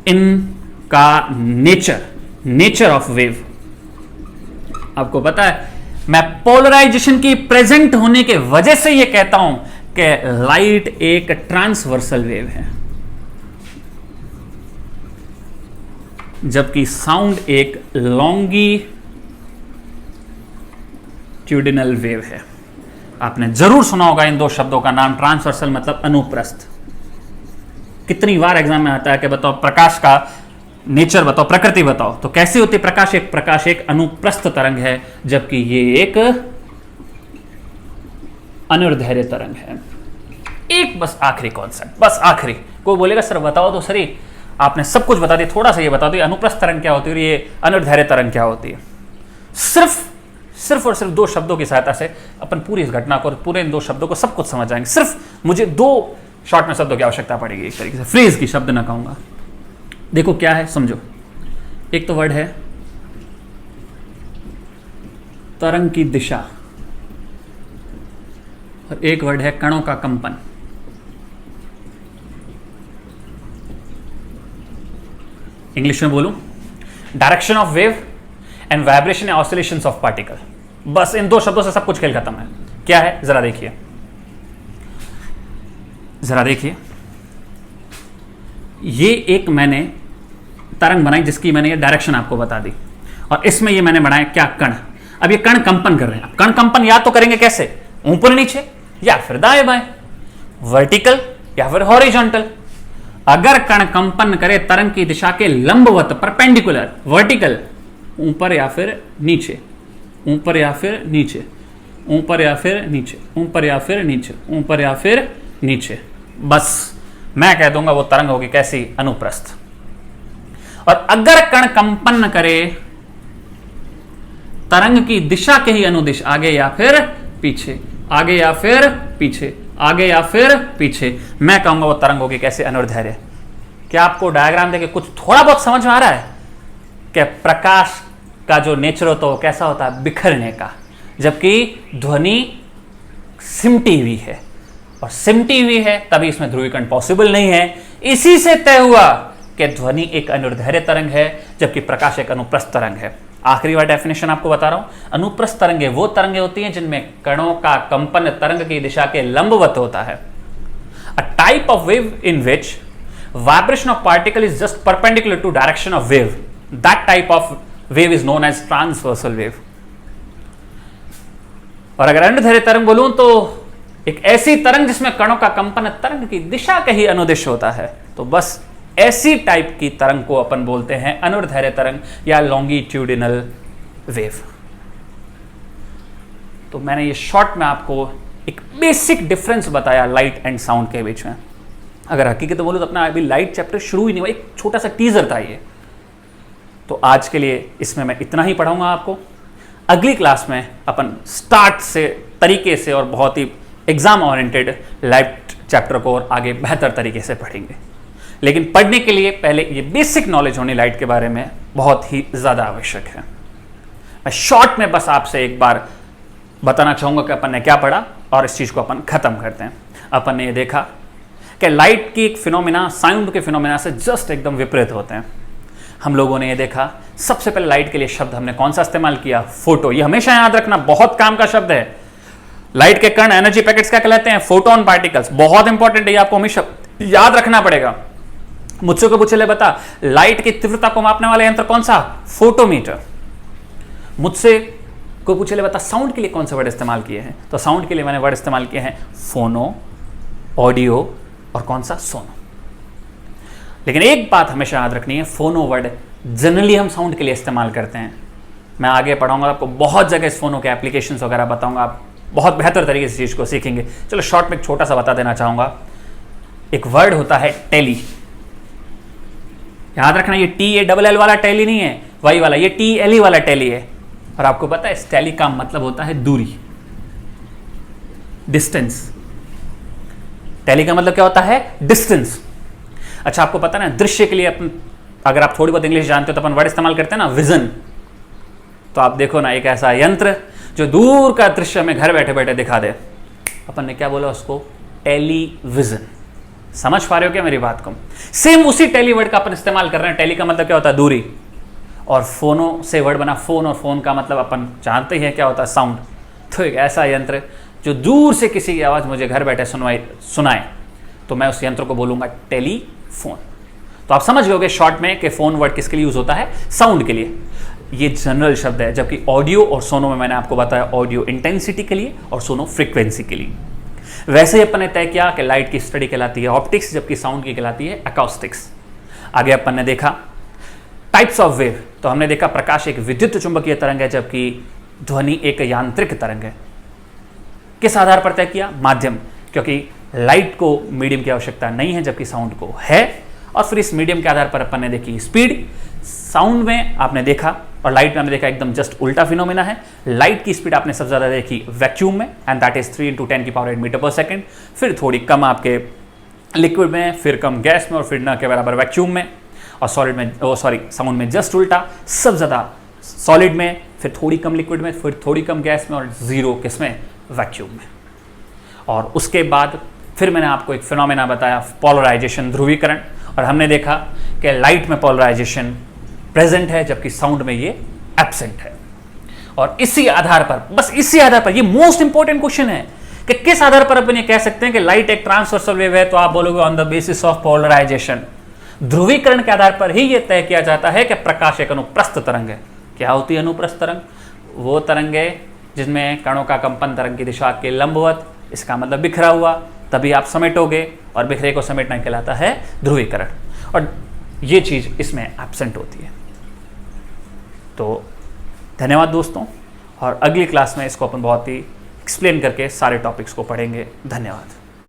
इनका नेचर ऑफ वेव। आपको पता है मैं पोलराइजेशन की प्रेजेंट होने के वजह से यह कहता हूं कि लाइट एक ट्रांसवर्सल वेव है, जबकि साउंड एक लॉन्गिट्यूडिनल वेव है। आपने जरूर सुना होगा इन दो शब्दों का नाम, ट्रांसवर्सल मतलब अनुप्रस्थ। कितनी बार एग्जाम में आता है कि बताओ प्रकाश का नेचर बताओ, प्रकृति बताओ, तो कैसी होती प्रकाश एक अनुप्रस्थ तरंग है, जबकि ये एक अनुदैर्ध्य तरंग है। एक बस आखिरी कॉन्सेप्ट, बस आखिरी। कोई बोलेगा सर बताओ तो सही, आपने सब कुछ बता दिया, थोड़ा सा ये बता दो अनुप्रस्थ तरंग क्या होती है और ये अनुदैर्ध्य तरंग क्या होती है। सिर्फ और सिर्फ दो शब्दों की सहायता से अपन पूरी इस घटना को, पूरे इन दो शब्दों को सब कुछ समझ जाएंगे। सिर्फ मुझे दो शॉर्ट में शब्दों की आवश्यकता पड़ेगी, एक तरीके से फ्रेज की, शब्द ना कहूंगा। देखो क्या है, समझो। एक तो वर्ड है तरंग की दिशा, और एक वर्ड है कणों का कंपन। इंग्लिश में बोलूं, direction of wave and vibration and oscillations of particle. बस इन दो शब्दों से सब कुछ खेल खत्म है। क्या है जरा देखिए, ये एक मैंने तरंग बनाई जिसकी मैंने ये डायरेक्शन आपको बता दी, और इसमें ये मैंने बनाया क्या, कण। अब ये कण कंपन कर रहे हैं। कण कंपन या तो करेंगे कैसे, ऊपर नीचे या फिर दाएं बाएं, वर्टिकल या फिर हॉरिजॉन्टल। अगर कण कंपन करे तरंग की दिशा के लंबवत, परपेंडिकुलर, वर्टिकल, ऊपर या फिर नीचे, ऊपर या फिर नीचे, ऊपर या फिर नीचे, ऊपर या फिर नीचे, ऊपर या फिर नीचे, बस मैं कह दूंगा वो तरंग होगी कैसी, अनुप्रस्थ। और अगर कण कंपन करे तरंग की दिशा के ही अनुदिश, आगे या फिर पीछे, आगे या फिर पीछे, आगे या फिर पीछे। मैं कहूंगा वो तरंग होगी कैसे, अनुर्धैर्य। क्या आपको डायग्राम देके कुछ थोड़ा बहुत समझ में आ रहा है कि प्रकाश का जो नेचर होता है वो कैसा होता है, बिखरने का, जबकि ध्वनि सिमटी हुई है, और सिमटी हुई है तभी इसमें ध्रुवीकरण पॉसिबल नहीं है। इसी से तय हुआ कि ध्वनि एक अनुर्धैर्य तरंग है जबकि प्रकाश एक अनुप्रस्थ तरंग है। आखिरी बार डेफिनेशन आपको बता रहा हूं, अनुप्रस्थ तरंगें वो तरंगें होती हैं जिनमें कणों का कंपन तरंग की दिशा के लंबवत होता है। A type of wave in which vibration of particle is just perpendicular to direction of wave, that type of wave is known as transversal wave। और अगर अनुदैर्घ्य तरंग बोलूं तो एक ऐसी तरंग जिसमें कणों का कंपन तरंग की दिशा का ही अनुदिश होता है, तो बस ऐसी टाइप की तरंग को अपन बोलते हैं अनुदैर्घ्य तरंग या लॉन्गिट्यूडिनल वेव। तो मैंने ये शॉर्ट में आपको एक बेसिक डिफरेंस बताया लाइट एंड साउंड के बीच में। अगर हकीकत तो बोलूं तो अपना अभी लाइट चैप्टर शुरू ही नहीं हुआ, एक छोटा सा टीजर था ये। तो आज के लिए इसमें मैं इतना ही पढ़ाऊंगा आपको। अगली क्लास में अपन स्टार्ट से तरीके से और बहुत ही एग्जाम ओरिएंटेड लाइट चैप्टर को और आगे बेहतर तरीके से पढ़ेंगे। लेकिन पढ़ने के लिए पहले ये बेसिक नॉलेज होनी लाइट के बारे में बहुत ही ज़्यादा आवश्यक है। मैं शॉर्ट में बस आपसे एक बार बताना चाहूँगा कि अपन ने क्या पढ़ा और इस चीज़ को अपन ख़त्म करते हैं। अपन ने ये देखा कि लाइट की एक फिनोमिना साउंड के फिनोमिना से जस्ट एकदम विपरीत होते हैं। हम लोगों ने ये देखा, सबसे पहले लाइट के लिए शब्द हमने कौन सा इस्तेमाल किया, फोटो। ये हमेशा याद रखना, बहुत काम का शब्द है। लाइट के कण एनर्जी पैकेट्स क्या कहलाते हैं, फोटोन पार्टिकल्स। बहुत इंपॉर्टेंट है, ये आपको हमेशा याद रखना पड़ेगा। मुझसे को पूछे ले बता, लाइट की तीव्रता को मापने वाला यंत्र कौन सा, फोटोमीटर। मुझसे को पूछे ले बता, साउंड के लिए कौन से वर्ड इस्तेमाल किए हैं, तो साउंड के लिए मैंने वर्ड इस्तेमाल किए हैं फोनो, ऑडियो और कौन सा, सोनो। लेकिन एक बात हमेशा याद रखनी है, फोनो वर्ड जनरली हम साउंड के लिए इस्तेमाल करते हैं। मैं आगे पढ़ाऊंगा आपको, बहुत जगह इस फोनो के एप्लीकेशंस वगैरह बताऊंगा, आप बहुत बेहतर तरीके से चीज़ को सीखेंगे। चलो शॉर्ट में एक छोटा सा बता देना चाहूंगा। एक वर्ड होता है टेली, याद रखना, ये TALL वाला टेली नहीं है, वही वाला, ये TLE वाला टेली है। और आपको पता है इस टेली का मतलब होता है दूरी, डिस्टेंस। टेली का मतलब क्या होता है, डिस्टेंस। अच्छा, आपको पता है ना, दृश्य के लिए अपन, अगर आप थोड़ी बहुत इंग्लिश जानते हो तो अपन वर्ड इस्तेमाल करते हैं ना, विजन। तो आप देखो ना, एक ऐसा यंत्र जो दूर का दृश्य हमें घर बैठे बैठे दिखा दे, अपन ने क्या बोला उसको, टेलीविजन। समझ पा रहे हो क्या मेरी बात को? सेम उसी टेली वर्ड का अपन इस्तेमाल कर रहे हैं। टेली का मतलब क्या होता है, दूरी, और फोनो से वर्ड बना फोन, और फोन का मतलब अपन जानते ही है क्या होता है, साउंड। तो एक ऐसा यंत्र जो दूर से किसी की आवाज़ मुझे घर बैठे सुनाए, तो मैं उस यंत्र को बोलूँगा टेलीफोन। तो आप समझ गए शॉर्ट में कि फोन वर्ड किसके लिए यूज़ होता है, साउंड के लिए। ये जनरल शब्द है, जबकि ऑडियो और सोनो में मैंने आपको बताया, ऑडियो इंटेंसिटी के लिए और सोनो फ्रीक्वेंसी के लिए। वैसे ही अपन ने तय किया कि लाइट की स्टडी कहलाती है ऑप्टिक्स, जबकि साउंड की कहलाती है अकॉस्टिक्स। आगे अपन ने देखा टाइप्स ऑफ वेव, तो हमने देखा प्रकाश एक विद्युत चुंबकीय तरंग है जबकि ध्वनि एक यांत्रिक तरंग है। किस आधार पर तय किया, माध्यम, क्योंकि लाइट को मीडियम की आवश्यकता नहीं है जबकि साउंड को है। और फिर इस मीडियम के आधार पर अपन ने देखी स्पीड। साउंड में आपने देखा और लाइट में हमने देखा एकदम जस्ट उल्टा फिनोमिना है। लाइट की स्पीड आपने सबसे ज़्यादा देखी वैक्यूम में, एंड दैट इज 3 × 10⁸ मीटर पर सेकेंड। फिर थोड़ी कम आपके लिक्विड में, फिर कम गैस में, और फिर न के बराबर वैक्यूम में। और सॉलिड में, साउंड में जस्ट उल्टा, सब ज़्यादा सॉलिड में, फिर थोड़ी कम लिक्विड में, फिर थोड़ी कम गैस में, और जीरो किसमें, वैक्यूम में। और उसके बाद फिर मैंने आपको एक फिनोमेना बताया, पोलराइजेशन, ध्रुवीकरण। और हमने देखा कि लाइट में पोलराइजेशन प्रेजेंट है जबकि साउंड में ये एब्सेंट है। और इसी आधार पर, बस इसी आधार पर, ये मोस्ट इंपॉर्टेंट क्वेश्चन है कि किस आधार पर अपन ये कह सकते हैं कि लाइट एक ट्रांसवर्सल वेव है, तो आप बोलोगे on the basis of polarisation. ध्रुवीकरण के आधार पर ही यह तय किया जाता है कि प्रकाश एक अनुप्रस्थ तरंग है। क्या होती है अनुप्रस्थ तरंग? वो तरंग है जिसमें कणों का कंपन तरंग की दिशा के लंबवत, इसका मतलब बिखरा हुआ, तभी आप समेटोगे, और बिखरे को समेटना कहलाता है ध्रुवीकरण। और ये चीज़ इसमें एब्सेंट होती है। तो धन्यवाद दोस्तों, और अगली क्लास में इसको अपन बहुत ही एक्सप्लेन करके सारे टॉपिक्स को पढ़ेंगे। धन्यवाद।